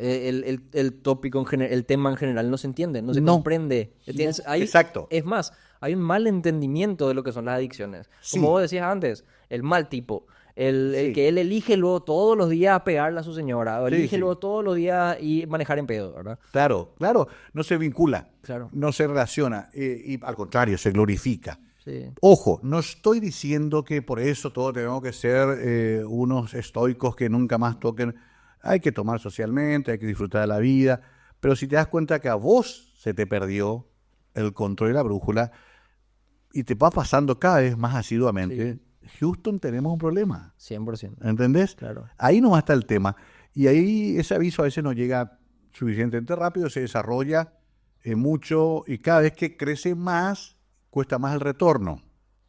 [SPEAKER 1] el tópico, el tema en general, no se entiende, no se
[SPEAKER 2] No.
[SPEAKER 1] comprende.
[SPEAKER 2] Exacto.
[SPEAKER 1] Es más, hay un mal entendimiento de lo que son las adicciones.
[SPEAKER 2] Sí.
[SPEAKER 1] Como vos decías antes, el mal tipo. El
[SPEAKER 2] Sí.
[SPEAKER 1] que él elige luego todos los días pegarle a su señora, o
[SPEAKER 2] Sí,
[SPEAKER 1] elige
[SPEAKER 2] sí.
[SPEAKER 1] luego todos los días y manejar en pedo, ¿verdad?
[SPEAKER 2] Claro, no se vincula,
[SPEAKER 1] Claro.
[SPEAKER 2] no se relaciona, y al contrario, se glorifica.
[SPEAKER 1] Sí.
[SPEAKER 2] Ojo, no estoy diciendo que por eso todos tenemos que ser unos estoicos que nunca más toquen. Hay que tomar socialmente, hay que disfrutar de la vida, pero si te das cuenta que a vos se te perdió el control de la brújula y te va pasando cada vez más asiduamente, Houston, tenemos un problema.
[SPEAKER 1] 100%.
[SPEAKER 2] ¿Entendés?
[SPEAKER 1] Claro.
[SPEAKER 2] Ahí nomás está el tema. Y ahí ese aviso a veces no llega suficientemente rápido, se desarrolla mucho y cada vez que crece más, cuesta más el retorno.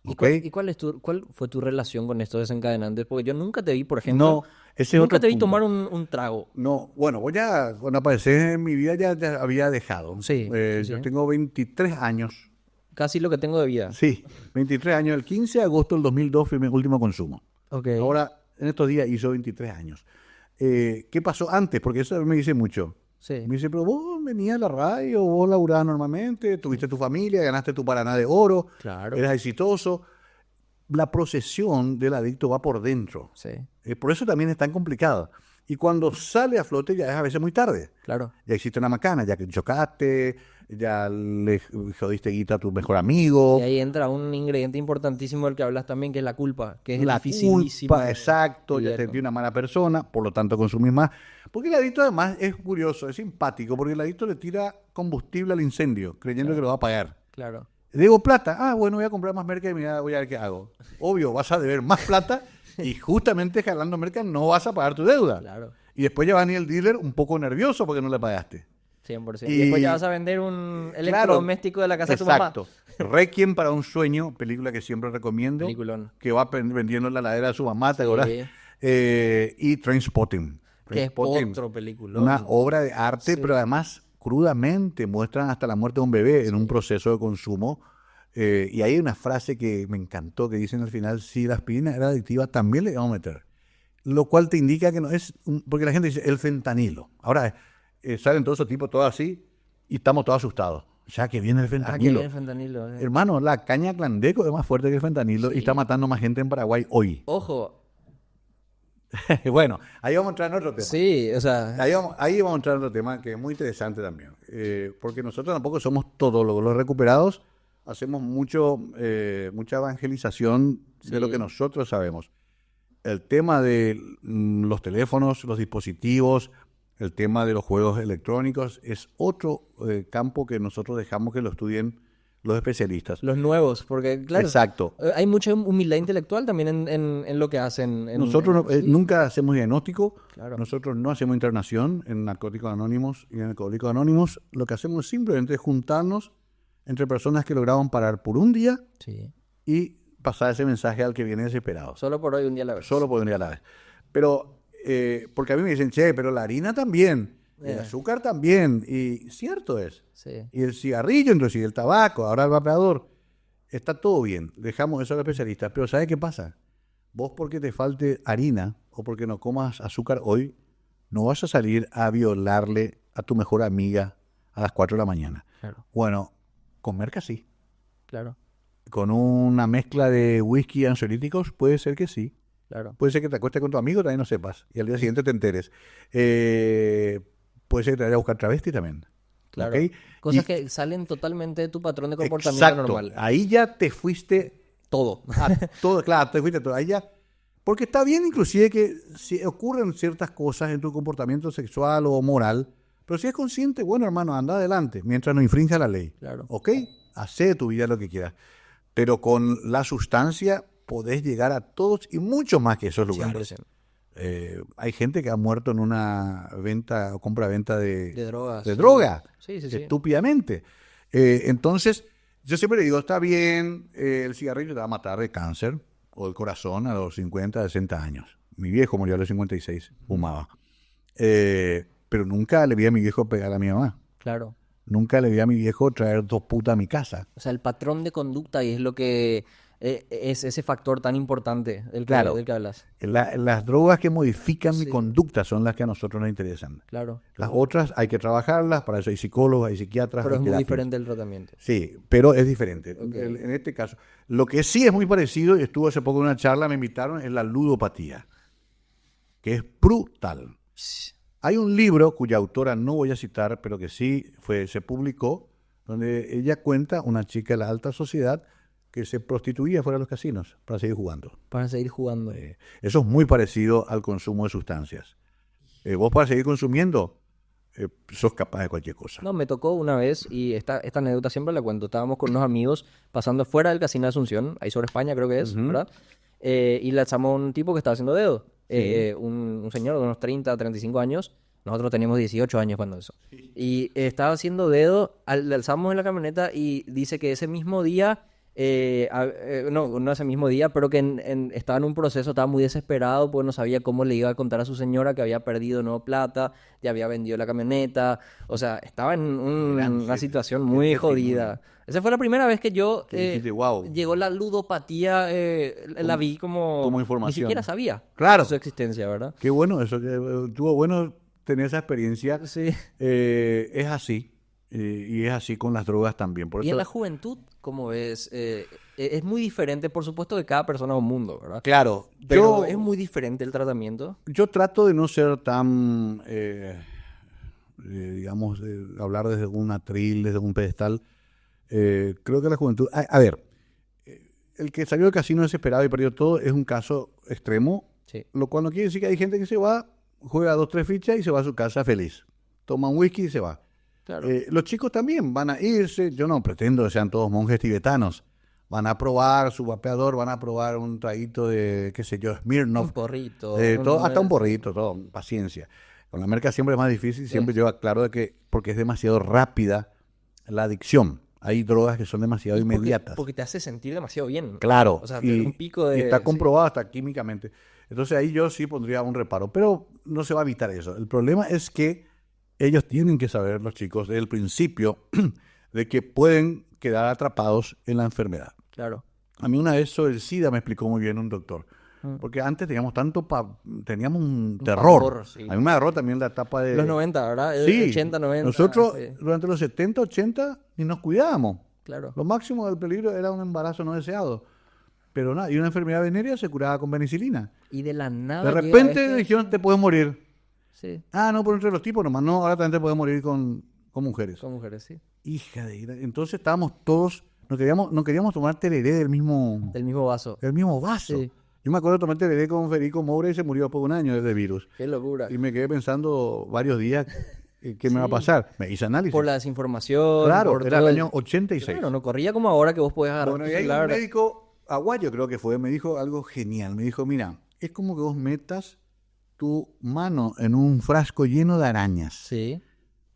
[SPEAKER 2] ¿ok?
[SPEAKER 1] ¿Cuál fue tu relación con estos desencadenantes? Porque yo nunca te vi, por ejemplo,
[SPEAKER 2] No, ese es
[SPEAKER 1] nunca
[SPEAKER 2] otro
[SPEAKER 1] te vi
[SPEAKER 2] punto.
[SPEAKER 1] tomar un trago.
[SPEAKER 2] No, bueno, voy a, cuando aparecí en mi vida ya había dejado.
[SPEAKER 1] Sí, sí.
[SPEAKER 2] Yo tengo 23 años,
[SPEAKER 1] Casi lo que tengo de vida.
[SPEAKER 2] sí, 23 años. El 15 de agosto del 2002 fue mi último consumo.
[SPEAKER 1] Ok.
[SPEAKER 2] Ahora, en estos días hizo 23 años. ¿Qué pasó antes? Porque eso me dice mucho.
[SPEAKER 1] Sí.
[SPEAKER 2] Me dice, pero vos venías a la radio, vos laburabas normalmente, tuviste tu familia, ganaste tu Paraná de oro,
[SPEAKER 1] Claro.
[SPEAKER 2] eras exitoso. La procesión del adicto va por dentro.
[SPEAKER 1] Sí,
[SPEAKER 2] Por eso también es tan complicado. Y cuando sale a flote ya es a veces muy tarde.
[SPEAKER 1] claro.
[SPEAKER 2] Ya existe una macana, ya que chocaste, ya le jodiste guita a tu mejor amigo.
[SPEAKER 1] Y ahí entra un ingrediente importantísimo del que hablas también, que es la culpa, que es
[SPEAKER 2] La
[SPEAKER 1] dificilísimo.
[SPEAKER 2] culpa, exacto, ya
[SPEAKER 1] lidiar
[SPEAKER 2] te
[SPEAKER 1] con.
[SPEAKER 2] sentí una mala persona, por lo tanto consumís más. Porque el adicto además es curioso, es simpático, porque el adicto le tira combustible al incendio, creyendo que lo va a pagar.
[SPEAKER 1] Claro.
[SPEAKER 2] Debo plata, bueno, voy a comprar más merca y mira, voy a ver qué hago. Obvio, vas a deber más plata y justamente jalando merca no vas a pagar tu deuda.
[SPEAKER 1] Claro.
[SPEAKER 2] Y después ya va a venir el dealer un poco nervioso porque no le pagaste.
[SPEAKER 1] 100%.
[SPEAKER 2] Y-
[SPEAKER 1] Y después ya vas a vender un electrodoméstico de la casa de tu mamá.
[SPEAKER 2] Exacto. Requiem para un sueño, película que siempre recomiendo.
[SPEAKER 1] Peliculón.
[SPEAKER 2] Que va vendiendo la ladera de su mamá, ¿te
[SPEAKER 1] Sí.
[SPEAKER 2] acordás? Y Trainspotting.
[SPEAKER 1] Que es
[SPEAKER 2] Trainspotting,
[SPEAKER 1] otro película.
[SPEAKER 2] una obra de arte, pero además crudamente muestran hasta la muerte de un bebé en un proceso de consumo. Y hay una frase que me encantó que dicen al final, si la aspirina era adictiva, también le vamos a meter. Lo cual te indica que no es, porque la gente dice, el fentanilo. Ahora salen todos esos tipos, todos así, y estamos todos asustados. Ya que viene el
[SPEAKER 1] Ah, que
[SPEAKER 2] fentanilo.
[SPEAKER 1] viene el fentanilo.
[SPEAKER 2] Hermano, la caña clandeco es más fuerte que el fentanilo y está matando más gente en Paraguay hoy.
[SPEAKER 1] Ojo,
[SPEAKER 2] Bueno, ahí vamos a entrar en otro tema.
[SPEAKER 1] sí, o sea,
[SPEAKER 2] Ahí vamos a entrar en otro tema que es muy interesante también. Porque nosotros tampoco somos todólogos. Los recuperados hacemos mucha evangelización de lo que nosotros sabemos. El tema de los teléfonos, los dispositivos, el tema de los juegos electrónicos es otro campo que nosotros dejamos que lo estudien los especialistas.
[SPEAKER 1] los nuevos, porque claro,
[SPEAKER 2] Exacto.
[SPEAKER 1] Hay mucha humildad intelectual también en lo que hacen.
[SPEAKER 2] Nosotros
[SPEAKER 1] sí,
[SPEAKER 2] nunca hacemos diagnóstico,
[SPEAKER 1] Claro.
[SPEAKER 2] nosotros no hacemos internación en Narcóticos Anónimos y en Alcohólicos Anónimos. Lo que hacemos es simplemente juntarnos entre personas que lograron parar por un día
[SPEAKER 1] Sí.
[SPEAKER 2] y pasar ese mensaje al que viene desesperado.
[SPEAKER 1] Solo por hoy un día a la vez.
[SPEAKER 2] Solo podría a la vez. Pero, porque a mí me dicen, che, pero la harina también, el azúcar también, y cierto es.
[SPEAKER 1] Sí.
[SPEAKER 2] Y el cigarrillo, entonces, y el tabaco, ahora el vapeador, está todo bien. Dejamos eso a los especialistas. Pero ¿sabes qué pasa? Vos porque te falte harina o porque no comas azúcar hoy, no vas a salir a violarle a tu mejor amiga a las 4 de la mañana.
[SPEAKER 1] Claro,
[SPEAKER 2] Bueno, con merca sí.
[SPEAKER 1] claro,
[SPEAKER 2] Con una mezcla de whisky y ansiolíticos, puede ser que sí.
[SPEAKER 1] claro.
[SPEAKER 2] Puede ser que te acuestes con tu amigo y también no sepas. Y al día siguiente te enteres. Puede ser que te vaya a buscar travesti también.
[SPEAKER 1] Claro.
[SPEAKER 2] ¿Ok?
[SPEAKER 1] Cosas
[SPEAKER 2] Y-
[SPEAKER 1] que salen totalmente de tu patrón de comportamiento
[SPEAKER 2] Exacto.
[SPEAKER 1] normal.
[SPEAKER 2] Ahí ya te fuiste
[SPEAKER 1] Todo.
[SPEAKER 2] a todo. Claro, te fuiste a todo. Ahí ya. Porque está bien inclusive que si ocurren ciertas cosas en tu comportamiento sexual o moral, pero si es consciente, bueno, hermano, anda adelante, mientras no infrinja la ley.
[SPEAKER 1] Claro.
[SPEAKER 2] ¿Ok? Hacé de tu vida lo que quieras. Pero con la sustancia podés llegar a todos y mucho más que esos lugares.
[SPEAKER 1] 100%.
[SPEAKER 2] Hay gente que ha muerto en una venta o compra-venta
[SPEAKER 1] De drogas.
[SPEAKER 2] de droga,
[SPEAKER 1] Sí, sí, sí.
[SPEAKER 2] estúpidamente. Entonces, yo siempre le digo, está bien, el cigarrillo te va a matar de cáncer o del corazón a los 50, 60 años. Mi viejo murió a los 56, fumaba. Pero nunca le vi a mi viejo pegar a mi mamá.
[SPEAKER 1] Claro.
[SPEAKER 2] Nunca le vi a mi viejo traer 2 putas a mi casa.
[SPEAKER 1] O sea, el patrón de conducta y es lo que es ese factor tan importante del que hablas.
[SPEAKER 2] Las drogas que modifican mi
[SPEAKER 1] Sí.
[SPEAKER 2] conducta son las que a nosotros nos interesan.
[SPEAKER 1] Claro.
[SPEAKER 2] Las otras hay que trabajarlas, para eso hay psicólogos, hay psiquiatras.
[SPEAKER 1] Pero
[SPEAKER 2] hay
[SPEAKER 1] es muy
[SPEAKER 2] terapias.
[SPEAKER 1] diferente el tratamiento.
[SPEAKER 2] Sí, pero es diferente.
[SPEAKER 1] Ok.
[SPEAKER 2] En este caso, lo que sí es muy parecido, y estuvo hace poco en una charla, me invitaron, es la ludopatía, que es brutal. Hay un libro cuya autora no voy a citar, pero que sí se publicó, donde ella cuenta una chica de la alta sociedad que se prostituía fuera de los casinos para seguir jugando.
[SPEAKER 1] Para seguir jugando.
[SPEAKER 2] Eso es muy parecido al consumo de sustancias. Vos para seguir consumiendo, sos capaz de cualquier cosa.
[SPEAKER 1] No, me tocó una vez, y esta anécdota siempre la cuento. Estábamos con unos amigos pasando fuera del casino de Asunción, ahí sobre España creo que es, ¿verdad? Y le echamos a un tipo que estaba haciendo dedo. Un señor de unos 30, 35 años. Nosotros teníamos 18 años cuando eso. Y estaba haciendo dedo, le alzamos en la camioneta y dice que ese mismo día no ese mismo día, pero que estaba en un proceso, estaba muy desesperado, pues no sabía cómo le iba a contar a su señora que había perdido no plata, ya había vendido la camioneta, o sea, estaba en una situación muy jodida. Esa fue la primera vez que yo
[SPEAKER 2] Que dijiste, wow,
[SPEAKER 1] llegó la ludopatía, la vi como
[SPEAKER 2] como
[SPEAKER 1] ni
[SPEAKER 2] información.
[SPEAKER 1] siquiera sabía
[SPEAKER 2] Claro.
[SPEAKER 1] de su existencia, ¿verdad?
[SPEAKER 2] Qué bueno eso, que estuvo bueno tener esa experiencia.
[SPEAKER 1] Sí.
[SPEAKER 2] Es así, y es así con las drogas también. Por
[SPEAKER 1] Y en
[SPEAKER 2] eso,
[SPEAKER 1] la juventud, como ves, es muy diferente, por supuesto que cada persona es un mundo, ¿verdad?
[SPEAKER 2] claro,
[SPEAKER 1] Pero es muy diferente el tratamiento.
[SPEAKER 2] yo trato de no ser tan, digamos, hablar desde un atril, desde un pedestal. Creo que la juventud... A ver, el que salió del casino desesperado y perdió todo es un caso extremo,
[SPEAKER 1] Sí.
[SPEAKER 2] lo cual no quiere decir que hay gente que se va, juega 2, 3 fichas y se va a su casa feliz. Toma un whisky y se va.
[SPEAKER 1] Claro.
[SPEAKER 2] Los chicos también van a irse, yo no pretendo que sean todos monjes tibetanos. Van a probar su vapeador, van a probar un traguito de, qué sé yo, Smirnoff.
[SPEAKER 1] Un porrito.
[SPEAKER 2] Hasta un porrito, todo, paciencia. Con la merca siempre es más difícil, siempre yo aclaro de que, porque es demasiado rápida la adicción. Hay drogas que son demasiado inmediatas.
[SPEAKER 1] Porque te hace sentir demasiado bien.
[SPEAKER 2] Claro,
[SPEAKER 1] O sea, un pico de...
[SPEAKER 2] y está
[SPEAKER 1] sí.
[SPEAKER 2] comprobado hasta químicamente. Entonces ahí yo sí pondría un reparo, pero no se va a evitar eso. El problema es que ellos tienen que saber, los chicos, desde el principio, de que pueden quedar atrapados en la enfermedad.
[SPEAKER 1] Claro.
[SPEAKER 2] A mí una vez sobre el SIDA me explicó muy bien un doctor.
[SPEAKER 1] Mm.
[SPEAKER 2] Porque antes teníamos teníamos un terror.
[SPEAKER 1] pavor, sí.
[SPEAKER 2] A mí me agarró también la etapa de...
[SPEAKER 1] Los 90, ¿verdad?
[SPEAKER 2] Sí,
[SPEAKER 1] 80, 90.
[SPEAKER 2] nosotros
[SPEAKER 1] Sí.
[SPEAKER 2] durante los 70, 80 ni nos cuidábamos.
[SPEAKER 1] Claro.
[SPEAKER 2] Lo máximo del peligro era un embarazo no deseado. Pero nada, y una enfermedad venérea se curaba con penicilina.
[SPEAKER 1] Y de la nada...
[SPEAKER 2] De
[SPEAKER 1] llega
[SPEAKER 2] repente dijeron, te puedes morir.
[SPEAKER 1] Sí,
[SPEAKER 2] Ah, no, por entre los tipos nomás. No, ahora también te puedes morir con mujeres.
[SPEAKER 1] con mujeres, sí.
[SPEAKER 2] Hija de... Entonces estábamos todos... No queríamos tomar tereré del mismo
[SPEAKER 1] Del mismo vaso.
[SPEAKER 2] vaso.
[SPEAKER 1] Sí.
[SPEAKER 2] Yo me acuerdo de tomar tereré con Federico Moura y se murió después de un año de virus.
[SPEAKER 1] Qué locura.
[SPEAKER 2] Y me quedé pensando varios días qué me va a pasar. Me hice análisis.
[SPEAKER 1] Por la desinformación.
[SPEAKER 2] Claro,
[SPEAKER 1] por
[SPEAKER 2] era
[SPEAKER 1] todo
[SPEAKER 2] el año 86.
[SPEAKER 1] Claro, no corría como ahora que vos podés agarrar
[SPEAKER 2] Bueno,
[SPEAKER 1] tu
[SPEAKER 2] y hay un
[SPEAKER 1] celular.
[SPEAKER 2] médico aguayo, creo que fue, me dijo algo genial. Me dijo, mira, es como que vos metas tu mano en un frasco lleno de arañas.
[SPEAKER 1] Sí,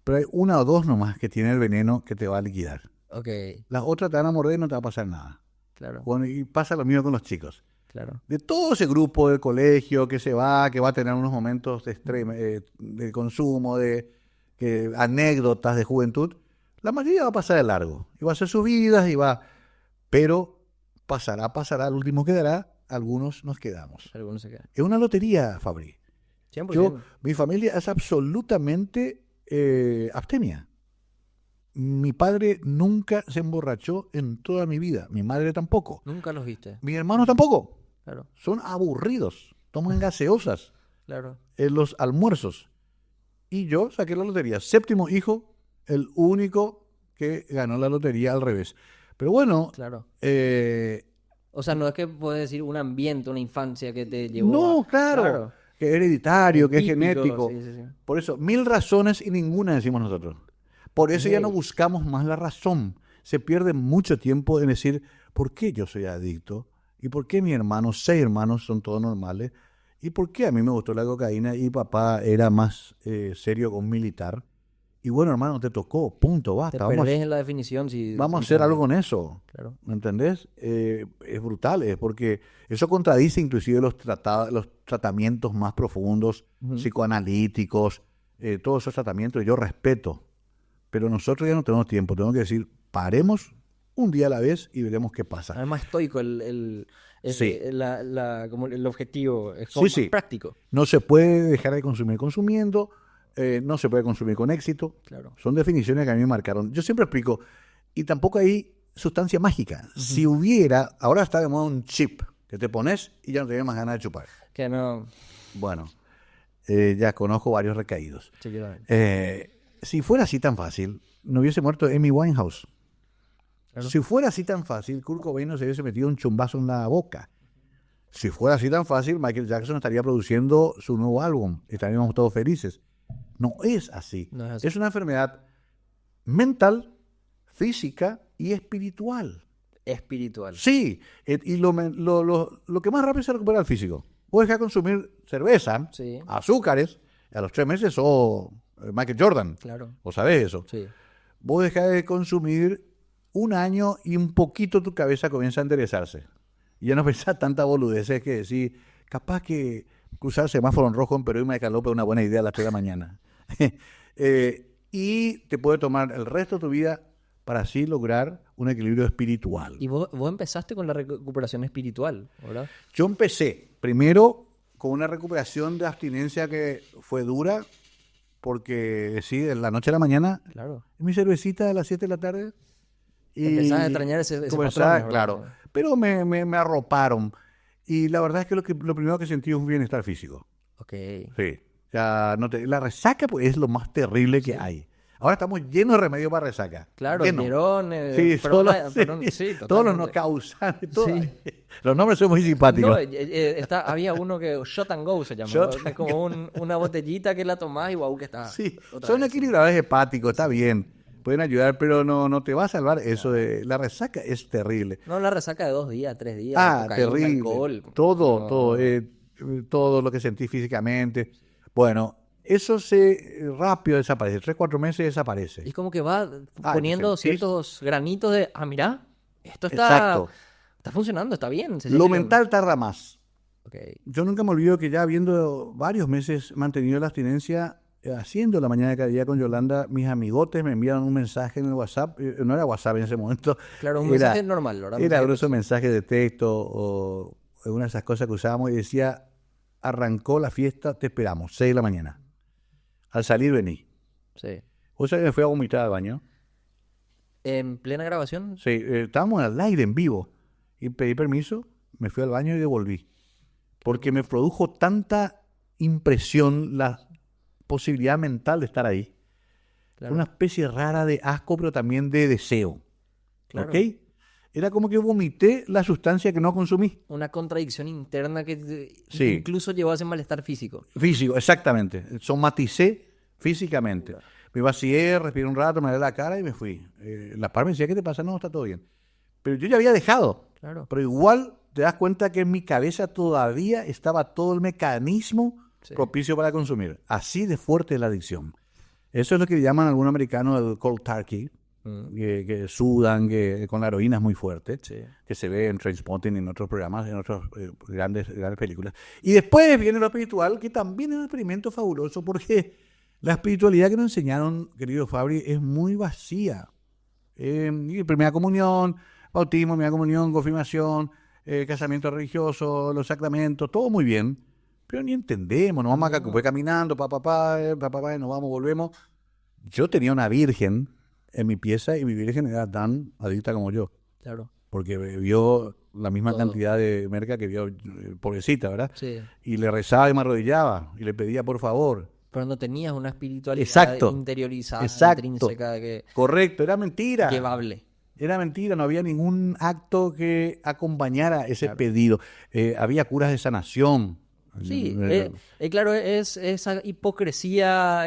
[SPEAKER 2] Pero hay una o dos nomás que tiene el veneno que te va a liquidar.
[SPEAKER 1] ok,
[SPEAKER 2] Las otras te van a morder y no te va a pasar nada.
[SPEAKER 1] claro,
[SPEAKER 2] Bueno, y pasa lo mismo con los chicos.
[SPEAKER 1] claro.
[SPEAKER 2] De todo ese grupo del colegio que va a tener unos momentos de consumo, anécdotas de juventud, la mayoría va a pasar de largo. Y va a hacer sus vidas pero pasará, el último quedará, algunos nos quedamos.
[SPEAKER 1] Algunos se quedan.
[SPEAKER 2] Es una lotería, Fabri.
[SPEAKER 1] 100%.
[SPEAKER 2] Mi familia es absolutamente abstemia. Mi padre nunca se emborrachó en toda mi vida. Mi madre tampoco.
[SPEAKER 1] Nunca los viste.
[SPEAKER 2] Mis hermanos tampoco.
[SPEAKER 1] Claro,
[SPEAKER 2] Son aburridos. Toman gaseosas
[SPEAKER 1] claro.
[SPEAKER 2] en los almuerzos. Y yo saqué la lotería. 7º hijo, el único que ganó la lotería al revés. Pero bueno,
[SPEAKER 1] Claro.
[SPEAKER 2] eh,
[SPEAKER 1] O sea, no es que puedes decir un ambiente, una infancia que te llevó
[SPEAKER 2] no, claro, que es hereditario, que es
[SPEAKER 1] Típico,
[SPEAKER 2] genético.
[SPEAKER 1] sí, sí, sí.
[SPEAKER 2] Por eso, 1000 razones y ninguna decimos nosotros. Por eso ya no
[SPEAKER 1] Ok.
[SPEAKER 2] buscamos más la razón. Se pierde mucho tiempo en decir, ¿por qué yo soy adicto? ¿Y por qué mis hermanos, 6 hermanos, son todos normales? ¿Y por qué a mí me gustó la cocaína y papá era más serio con un militar? Y bueno, hermano, te tocó, punto,
[SPEAKER 1] Te
[SPEAKER 2] basta.
[SPEAKER 1] perdés en la definición si...
[SPEAKER 2] Vamos a
[SPEAKER 1] si
[SPEAKER 2] hacer
[SPEAKER 1] te-
[SPEAKER 2] algo con eso.
[SPEAKER 1] Claro.
[SPEAKER 2] ¿Me entendés? Es brutal, porque eso contradice inclusive los tratamientos más profundos,
[SPEAKER 1] Ujú.
[SPEAKER 2] psicoanalíticos, todos esos tratamientos yo respeto. Pero nosotros ya no tenemos tiempo, tenemos que decir, paremos un día a la vez y veremos qué pasa.
[SPEAKER 1] Además estoico
[SPEAKER 2] Sí.
[SPEAKER 1] como el objetivo. Es
[SPEAKER 2] Sí,
[SPEAKER 1] como
[SPEAKER 2] sí.
[SPEAKER 1] más práctico.
[SPEAKER 2] No se puede dejar de consumir consumiendo, no se puede consumir con éxito.
[SPEAKER 1] Claro.
[SPEAKER 2] Son definiciones que a mí me marcaron. Yo siempre explico, y tampoco hay sustancia mágica. Si hubiera, ahora está de moda un chip que te pones y ya no tienes más ganas de chupar.
[SPEAKER 1] Que no...
[SPEAKER 2] Bueno, ya conozco varios recaídos.
[SPEAKER 1] Sí, yo también.
[SPEAKER 2] Si fuera así tan fácil, no hubiese muerto Amy Winehouse.
[SPEAKER 1] Claro.
[SPEAKER 2] Si fuera así tan fácil, Kurt Cobain no se hubiese metido un chumbazo en la boca. Si fuera así tan fácil, Michael Jackson estaría produciendo su nuevo álbum. Estaríamos todos felices. No es así.
[SPEAKER 1] No es así.
[SPEAKER 2] Es una enfermedad mental, física y espiritual.
[SPEAKER 1] Espiritual.
[SPEAKER 2] Sí, y lo que más rápido se recupera el físico. Vos dejás de consumir cerveza,
[SPEAKER 1] Sí.
[SPEAKER 2] azúcares, a los 3 meses sos Michael Jordan.
[SPEAKER 1] Claro.
[SPEAKER 2] ¿Vos sabés eso?
[SPEAKER 1] Sí.
[SPEAKER 2] Vos dejás de consumir un año y un poquito tu cabeza comienza a enderezarse. Y ya no pensás tanta boludeces que decir, capaz que cruzar semáforo en rojo en Perú y Maicalope es una buena idea a las 3 de la mañana. Y te puede tomar el resto de tu vida para así lograr un equilibrio espiritual.
[SPEAKER 1] Y vos empezaste con la recuperación espiritual, ¿verdad?
[SPEAKER 2] Yo empecé primero con una recuperación de abstinencia que fue dura, porque sí, de la noche a la mañana,
[SPEAKER 1] Claro.
[SPEAKER 2] mi cervecita a las 7 de la tarde. Y
[SPEAKER 1] Empezás a extrañar ese
[SPEAKER 2] comenzaba,
[SPEAKER 1] patrón, ¿verdad?
[SPEAKER 2] claro. Pero me arroparon. Y la verdad es que lo primero que sentí es un bienestar físico.
[SPEAKER 1] Ok.
[SPEAKER 2] Sí. Ya la resaca pues, es lo más terrible que hay. Ahora estamos llenos de remedios para resaca.
[SPEAKER 1] Claro,
[SPEAKER 2] Llenos.
[SPEAKER 1] Nerón,
[SPEAKER 2] Sí,
[SPEAKER 1] sí,
[SPEAKER 2] todos los
[SPEAKER 1] totalmente.
[SPEAKER 2] no causantes, todo.
[SPEAKER 1] Sí.
[SPEAKER 2] Los nombres son muy simpáticos.
[SPEAKER 1] No, había uno que Shot and Go se llama.
[SPEAKER 2] Shot
[SPEAKER 1] Es como una botellita que la tomás y guau, que está.
[SPEAKER 2] Sí,
[SPEAKER 1] otra
[SPEAKER 2] son
[SPEAKER 1] vez.
[SPEAKER 2] equilibradores hepáticos, está bien. Pueden ayudar, pero no te va a salvar eso de la resaca, es terrible.
[SPEAKER 1] No, la resaca de 2 días, 3 días.
[SPEAKER 2] Ah,
[SPEAKER 1] cocaína,
[SPEAKER 2] terrible.
[SPEAKER 1] alcohol.
[SPEAKER 2] Todo,
[SPEAKER 1] No.
[SPEAKER 2] todo lo que sentí físicamente. Bueno, eso rápido desaparece. 3, 4 meses desaparece.
[SPEAKER 1] Es como que va
[SPEAKER 2] Ah,
[SPEAKER 1] poniendo
[SPEAKER 2] te sentís-
[SPEAKER 1] ciertos granitos de, mirá, esto
[SPEAKER 2] Exacto.
[SPEAKER 1] está funcionando, está bien. se
[SPEAKER 2] Lo
[SPEAKER 1] siente bien.
[SPEAKER 2] mental tarda más.
[SPEAKER 1] Ok.
[SPEAKER 2] Yo nunca me olvido que ya habiendo varios meses mantenido la abstinencia, haciendo la mañana de cada día con Yolanda, mis amigotes me enviaron un mensaje en el WhatsApp. No era WhatsApp en ese momento.
[SPEAKER 1] Claro, un
[SPEAKER 2] Era-
[SPEAKER 1] mensaje normal, ¿verdad?
[SPEAKER 2] Era
[SPEAKER 1] Mensaje
[SPEAKER 2] grueso
[SPEAKER 1] personal.
[SPEAKER 2] mensaje de texto o una de esas cosas que usábamos y decía, arrancó la fiesta, te esperamos, 6 de la mañana. Al salir vení.
[SPEAKER 1] Sí.
[SPEAKER 2] O sea, me fui a vomitar al baño.
[SPEAKER 1] En plena grabación,
[SPEAKER 2] Sí, estábamos al aire en vivo y pedí permiso, me fui al baño y devolví. Porque me produjo tanta impresión la posibilidad mental de estar ahí.
[SPEAKER 1] claro.
[SPEAKER 2] Una especie rara de asco, pero también de deseo.
[SPEAKER 1] Claro.
[SPEAKER 2] ¿Ok? Era como que vomité la sustancia que no consumí.
[SPEAKER 1] Una contradicción interna que
[SPEAKER 2] Sí.
[SPEAKER 1] incluso llevó a ese malestar físico.
[SPEAKER 2] Físico, exactamente. Somaticé físicamente. Me vacié, respiré un rato, me lavé la cara y me fui. La par me decía, ¿qué te pasa? No, está todo bien. Pero yo ya había dejado.
[SPEAKER 1] Claro.
[SPEAKER 2] Pero igual te das cuenta que en mi cabeza todavía estaba todo el mecanismo
[SPEAKER 1] Sí.
[SPEAKER 2] propicio para consumir. Así de fuerte es la adicción. Eso es lo que llaman algunos americanos el cold turkey, que sudan, que con la heroína es muy fuerte,
[SPEAKER 1] Sí.
[SPEAKER 2] que se ve en Trainspotting y en otros programas, en otras grandes películas. Y después viene lo espiritual, que también es un experimento fabuloso, porque la espiritualidad que nos enseñaron, querido Fabri, es muy vacía. Y primera comunión, bautismo, primera comunión, confirmación, casamiento religioso, los sacramentos, todo muy bien, pero ni entendemos, nos vamos acá caminando, nos vamos, volvemos. Yo tenía una virgen en mi pieza y mi virgen era tan adicta como yo,
[SPEAKER 1] Claro.
[SPEAKER 2] porque bebió la misma
[SPEAKER 1] Todo.
[SPEAKER 2] cantidad de merca que vio, pobrecita, ¿verdad?
[SPEAKER 1] Sí.
[SPEAKER 2] Y le rezaba y me arrodillaba y le pedía por favor.
[SPEAKER 1] Pero no tenías una espiritualidad
[SPEAKER 2] Exacto.
[SPEAKER 1] interiorizada,
[SPEAKER 2] Exacto.
[SPEAKER 1] intrínseca, que
[SPEAKER 2] Correcto, era mentira.
[SPEAKER 1] llevable.
[SPEAKER 2] Era mentira, no había ningún acto que acompañara ese
[SPEAKER 1] Claro.
[SPEAKER 2] pedido. Había curas de sanación.
[SPEAKER 1] Sí, claro, es esa hipocresía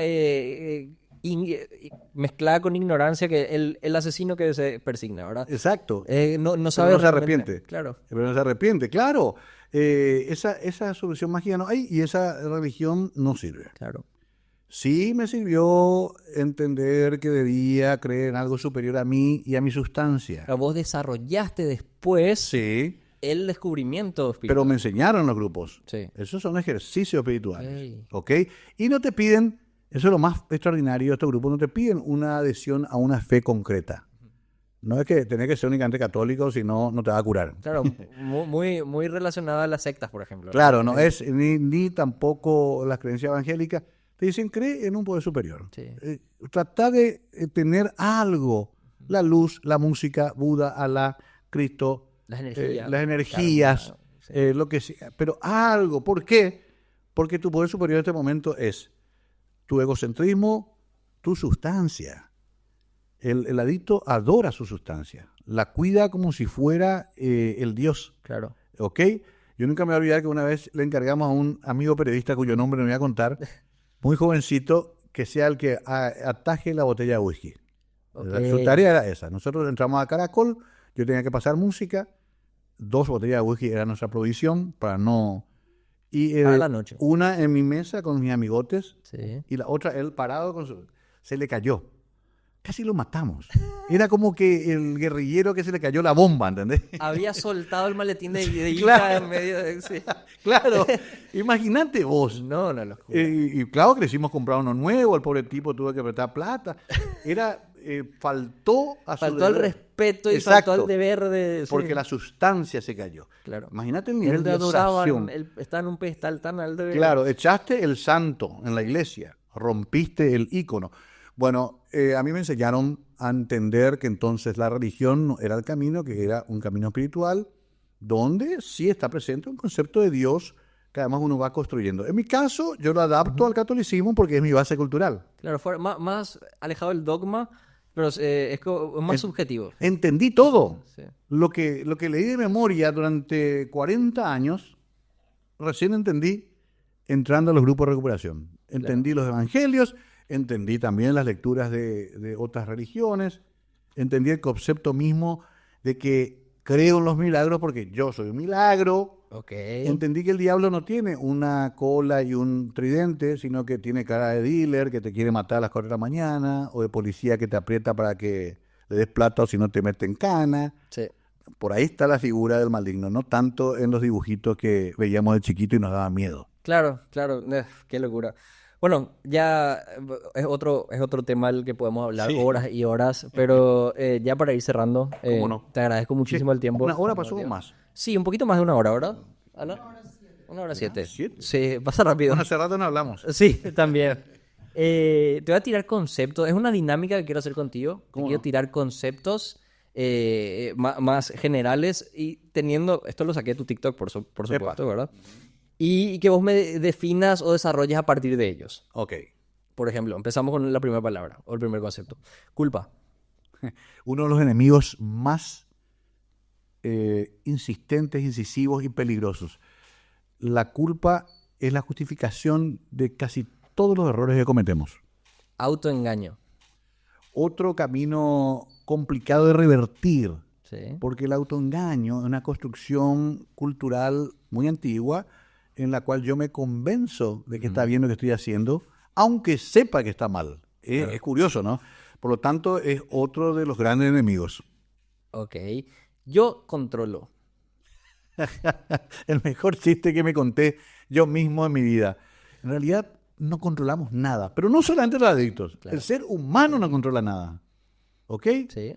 [SPEAKER 1] mezclada con ignorancia que el asesino que se persigna, ¿verdad?
[SPEAKER 2] Exacto.
[SPEAKER 1] No sabe
[SPEAKER 2] no se
[SPEAKER 1] realmente.
[SPEAKER 2] arrepiente.
[SPEAKER 1] Claro.
[SPEAKER 2] Pero no se arrepiente, claro. Esa solución mágica no hay y esa religión no sirve.
[SPEAKER 1] Claro.
[SPEAKER 2] Sí me sirvió entender que debía creer en algo superior a mí y a mi sustancia.
[SPEAKER 1] Pero vos desarrollaste después
[SPEAKER 2] Sí,
[SPEAKER 1] el descubrimiento
[SPEAKER 2] pero
[SPEAKER 1] espiritual.
[SPEAKER 2] me enseñaron los grupos.
[SPEAKER 1] Sí.
[SPEAKER 2] Esos son ejercicios espirituales.
[SPEAKER 1] Ey.
[SPEAKER 2] ¿Ok? Y no te piden, eso es lo más extraordinario de estos grupos, no te piden una adhesión a una fe concreta. No es que tenés que ser únicamente católico, si no, no te va a curar.
[SPEAKER 1] Claro, muy, muy relacionada a las sectas, por ejemplo.
[SPEAKER 2] Claro, no es ni tampoco las creencias evangélicas. Te dicen, cree en un poder superior.
[SPEAKER 1] Sí.
[SPEAKER 2] Trata de tener algo, la luz, la música, Buda, Alá, Cristo,
[SPEAKER 1] Las energías.
[SPEAKER 2] las energías,
[SPEAKER 1] Claro, sí.
[SPEAKER 2] lo que sea, pero algo. ¿Por qué? Porque tu poder superior en este momento es tu egocentrismo, tu sustancia. El adicto adora su sustancia, la cuida como si fuera el Dios.
[SPEAKER 1] Claro.
[SPEAKER 2] ¿Ok? Yo nunca me voy a olvidar que una vez le encargamos a un amigo periodista cuyo nombre no voy a contar, muy jovencito, que sea el que ataje la botella de whisky.
[SPEAKER 1] Ok.
[SPEAKER 2] Su tarea era esa. Nosotros entramos a Caracol, yo tenía que pasar música, 2 botellas de whisky era nuestra provisión para no... Y
[SPEAKER 1] Para la noche.
[SPEAKER 2] una en mi mesa con mis amigotes
[SPEAKER 1] Sí.
[SPEAKER 2] y la otra él parado con su... Se le cayó. casi lo matamos. Era como que el guerrillero que se le cayó la bomba, ¿entendés?
[SPEAKER 1] Había soltado el maletín de
[SPEAKER 2] Claro.
[SPEAKER 1] Ica en medio de... Sí.
[SPEAKER 2] Claro, imagínate vos.
[SPEAKER 1] No, no, locura.
[SPEAKER 2] Y claro que le hicimos comprar uno nuevo, el pobre tipo tuvo que apretar plata. Faltó a su
[SPEAKER 1] Faltó al
[SPEAKER 2] deber.
[SPEAKER 1] respeto y
[SPEAKER 2] Exacto,
[SPEAKER 1] faltó al deber de... sí.
[SPEAKER 2] porque la sustancia se cayó.
[SPEAKER 1] Claro.
[SPEAKER 2] Imagínate el nivel de
[SPEAKER 1] Endiosaban,
[SPEAKER 2] adoración.
[SPEAKER 1] estaba en un pedestal tan alto.
[SPEAKER 2] Claro, echaste el santo en la iglesia, rompiste el ícono. Bueno, a mí me enseñaron a entender que entonces la religión no era el camino, que era un camino espiritual, donde sí está presente un concepto de Dios que además uno va construyendo. En mi caso, yo lo adapto al catolicismo porque es mi base cultural.
[SPEAKER 1] Claro, fue más alejado del dogma, pero es más subjetivo.
[SPEAKER 2] Entendí todo.
[SPEAKER 1] Sí.
[SPEAKER 2] Lo que leí de memoria durante 40 años, recién entendí entrando a los grupos de recuperación. Entendí los evangelios, entendí también las lecturas de otras religiones, entendí el concepto mismo de que creo en los milagros porque yo soy un milagro.
[SPEAKER 1] Ok.
[SPEAKER 2] Entendí que el diablo no tiene una cola y un tridente, sino que tiene cara de dealer que te quiere matar a las 4 de la mañana, o de policía que te aprieta para que le des plata o si no te mete en cana.
[SPEAKER 1] Sí.
[SPEAKER 2] Por ahí está la figura del maligno, no tanto en los dibujitos que veíamos de chiquito y nos daba miedo.
[SPEAKER 1] Claro, qué locura. Bueno, ya es otro tema del que podemos hablar
[SPEAKER 2] Sí.
[SPEAKER 1] horas y horas, pero ya para ir cerrando,
[SPEAKER 2] ¿Cómo no?
[SPEAKER 1] te agradezco muchísimo el tiempo.
[SPEAKER 2] Una hora pasó o más.
[SPEAKER 1] Sí, un poquito más de una hora, ¿verdad? ¿Ana? 1 hora 7.
[SPEAKER 2] ¿7?
[SPEAKER 1] Sí, pasa rápido.
[SPEAKER 2] Bueno, hace rato no hablamos.
[SPEAKER 1] Sí, también. Te voy a tirar conceptos. Es una dinámica que quiero hacer contigo. Te
[SPEAKER 2] ¿Cómo
[SPEAKER 1] quiero
[SPEAKER 2] no?
[SPEAKER 1] tirar conceptos más generales y teniendo... Esto lo saqué de tu TikTok, por supuesto, ¿verdad? Y que vos me definas o desarrolles a partir de ellos.
[SPEAKER 2] Ok.
[SPEAKER 1] Por ejemplo, empezamos con la primera palabra o el primer concepto. Culpa.
[SPEAKER 2] Uno de los enemigos más insistentes, incisivos y peligrosos. La culpa es la justificación de casi todos los errores que cometemos.
[SPEAKER 1] Autoengaño.
[SPEAKER 2] Otro camino complicado de revertir,
[SPEAKER 1] Sí.
[SPEAKER 2] porque el autoengaño es una construcción cultural muy antigua en la cual yo me convenzo de que está bien lo que estoy haciendo, aunque sepa que está mal. Es curioso, ¿no? Por lo tanto, es otro de los grandes enemigos.
[SPEAKER 1] Ok. Yo controlo.
[SPEAKER 2] El mejor chiste que me conté yo mismo en mi vida. En realidad, no controlamos nada, pero no solamente los adictos.
[SPEAKER 1] Claro.
[SPEAKER 2] El ser humano no controla nada. ¿Ok?
[SPEAKER 1] Sí.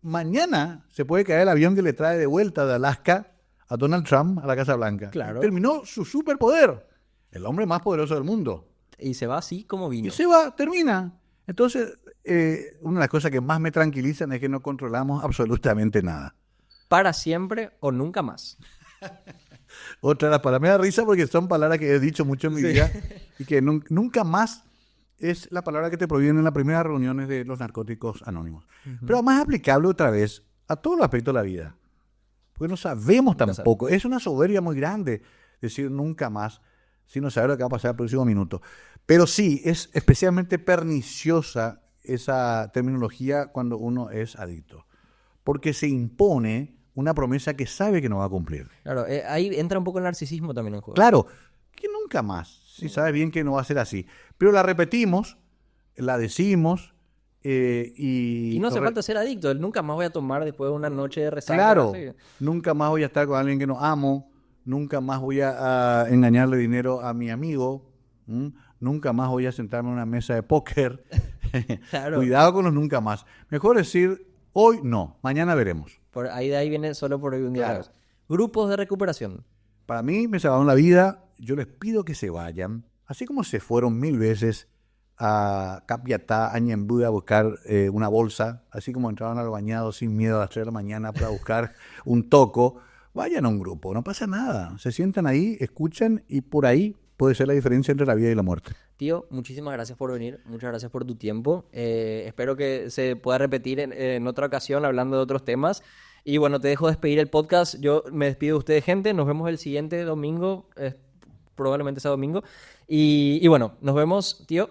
[SPEAKER 2] Mañana se puede caer el avión que le trae de vuelta de Alaska a Donald Trump a la Casa Blanca.
[SPEAKER 1] Claro.
[SPEAKER 2] Terminó su superpoder. El hombre más poderoso del mundo.
[SPEAKER 1] Y se va así como vino.
[SPEAKER 2] Y se va, termina. Entonces, una de las cosas que más me tranquilizan es que no controlamos absolutamente nada.
[SPEAKER 1] Para siempre o nunca más.
[SPEAKER 2] Otra de las palabras, me da risa porque son palabras que he dicho mucho en mi vida y que nunca más es la palabra que te prohíben en las primeras reuniones de los narcóticos anónimos. Pero más aplicable otra vez a todos los aspectos de la vida. Porque no sabemos tampoco. Es una soberbia muy grande decir nunca más sin no saber lo que va a pasar el próximo minuto. Pero sí, es especialmente perniciosa esa terminología cuando uno es adicto. Porque se impone una promesa que sabe que no va a cumplir.
[SPEAKER 1] Claro, ahí entra un poco el narcisismo también en juego.
[SPEAKER 2] Claro, que nunca más, si sabes bien que no va a ser así. Pero la repetimos, la decimos
[SPEAKER 1] Y no hace falta ser adicto. Nunca más voy a tomar después de una noche de resaca.
[SPEAKER 2] Claro,
[SPEAKER 1] así.
[SPEAKER 2] nunca más voy a estar con alguien que no amo, nunca más voy a engañarle dinero a mi amigo, nunca más voy a sentarme en una mesa de póker.
[SPEAKER 1] Claro.
[SPEAKER 2] Cuidado con los nunca más. Mejor decir, hoy no, mañana veremos.
[SPEAKER 1] De ahí viene solo por hoy un día.
[SPEAKER 2] Claro.
[SPEAKER 1] a la vez. Grupos de recuperación.
[SPEAKER 2] Para mí me salvaron la vida, yo les pido que se vayan, así como se fueron 1000 veces a Capiatá, a Ñemby a buscar una bolsa, así como entraron al bañado sin miedo a las 3 de la mañana para buscar un toco, vayan a un grupo, no pasa nada, se sientan ahí, escuchan y por ahí puede ser la diferencia entre la vida y la muerte.
[SPEAKER 1] Tío, muchísimas gracias por venir. Muchas gracias por tu tiempo. Espero que se pueda repetir en otra ocasión hablando de otros temas. Y bueno, te dejo despedir el podcast. Yo me despido de ustedes, gente. Nos vemos el siguiente domingo. Probablemente sea domingo. Y bueno, nos vemos, tío.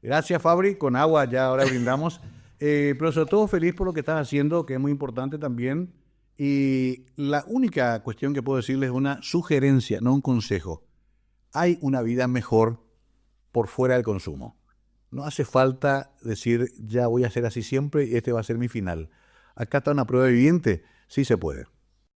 [SPEAKER 2] Gracias, Fabri, con agua ya ahora brindamos, pero sobre todo feliz por lo que estás haciendo, que es muy importante también. Y la única cuestión que puedo decirles es una sugerencia, no un consejo. Hay una vida mejor por fuera del consumo. No hace falta decir, ya voy a ser así siempre y este va a ser mi final. Acá está una prueba viviente, sí se puede.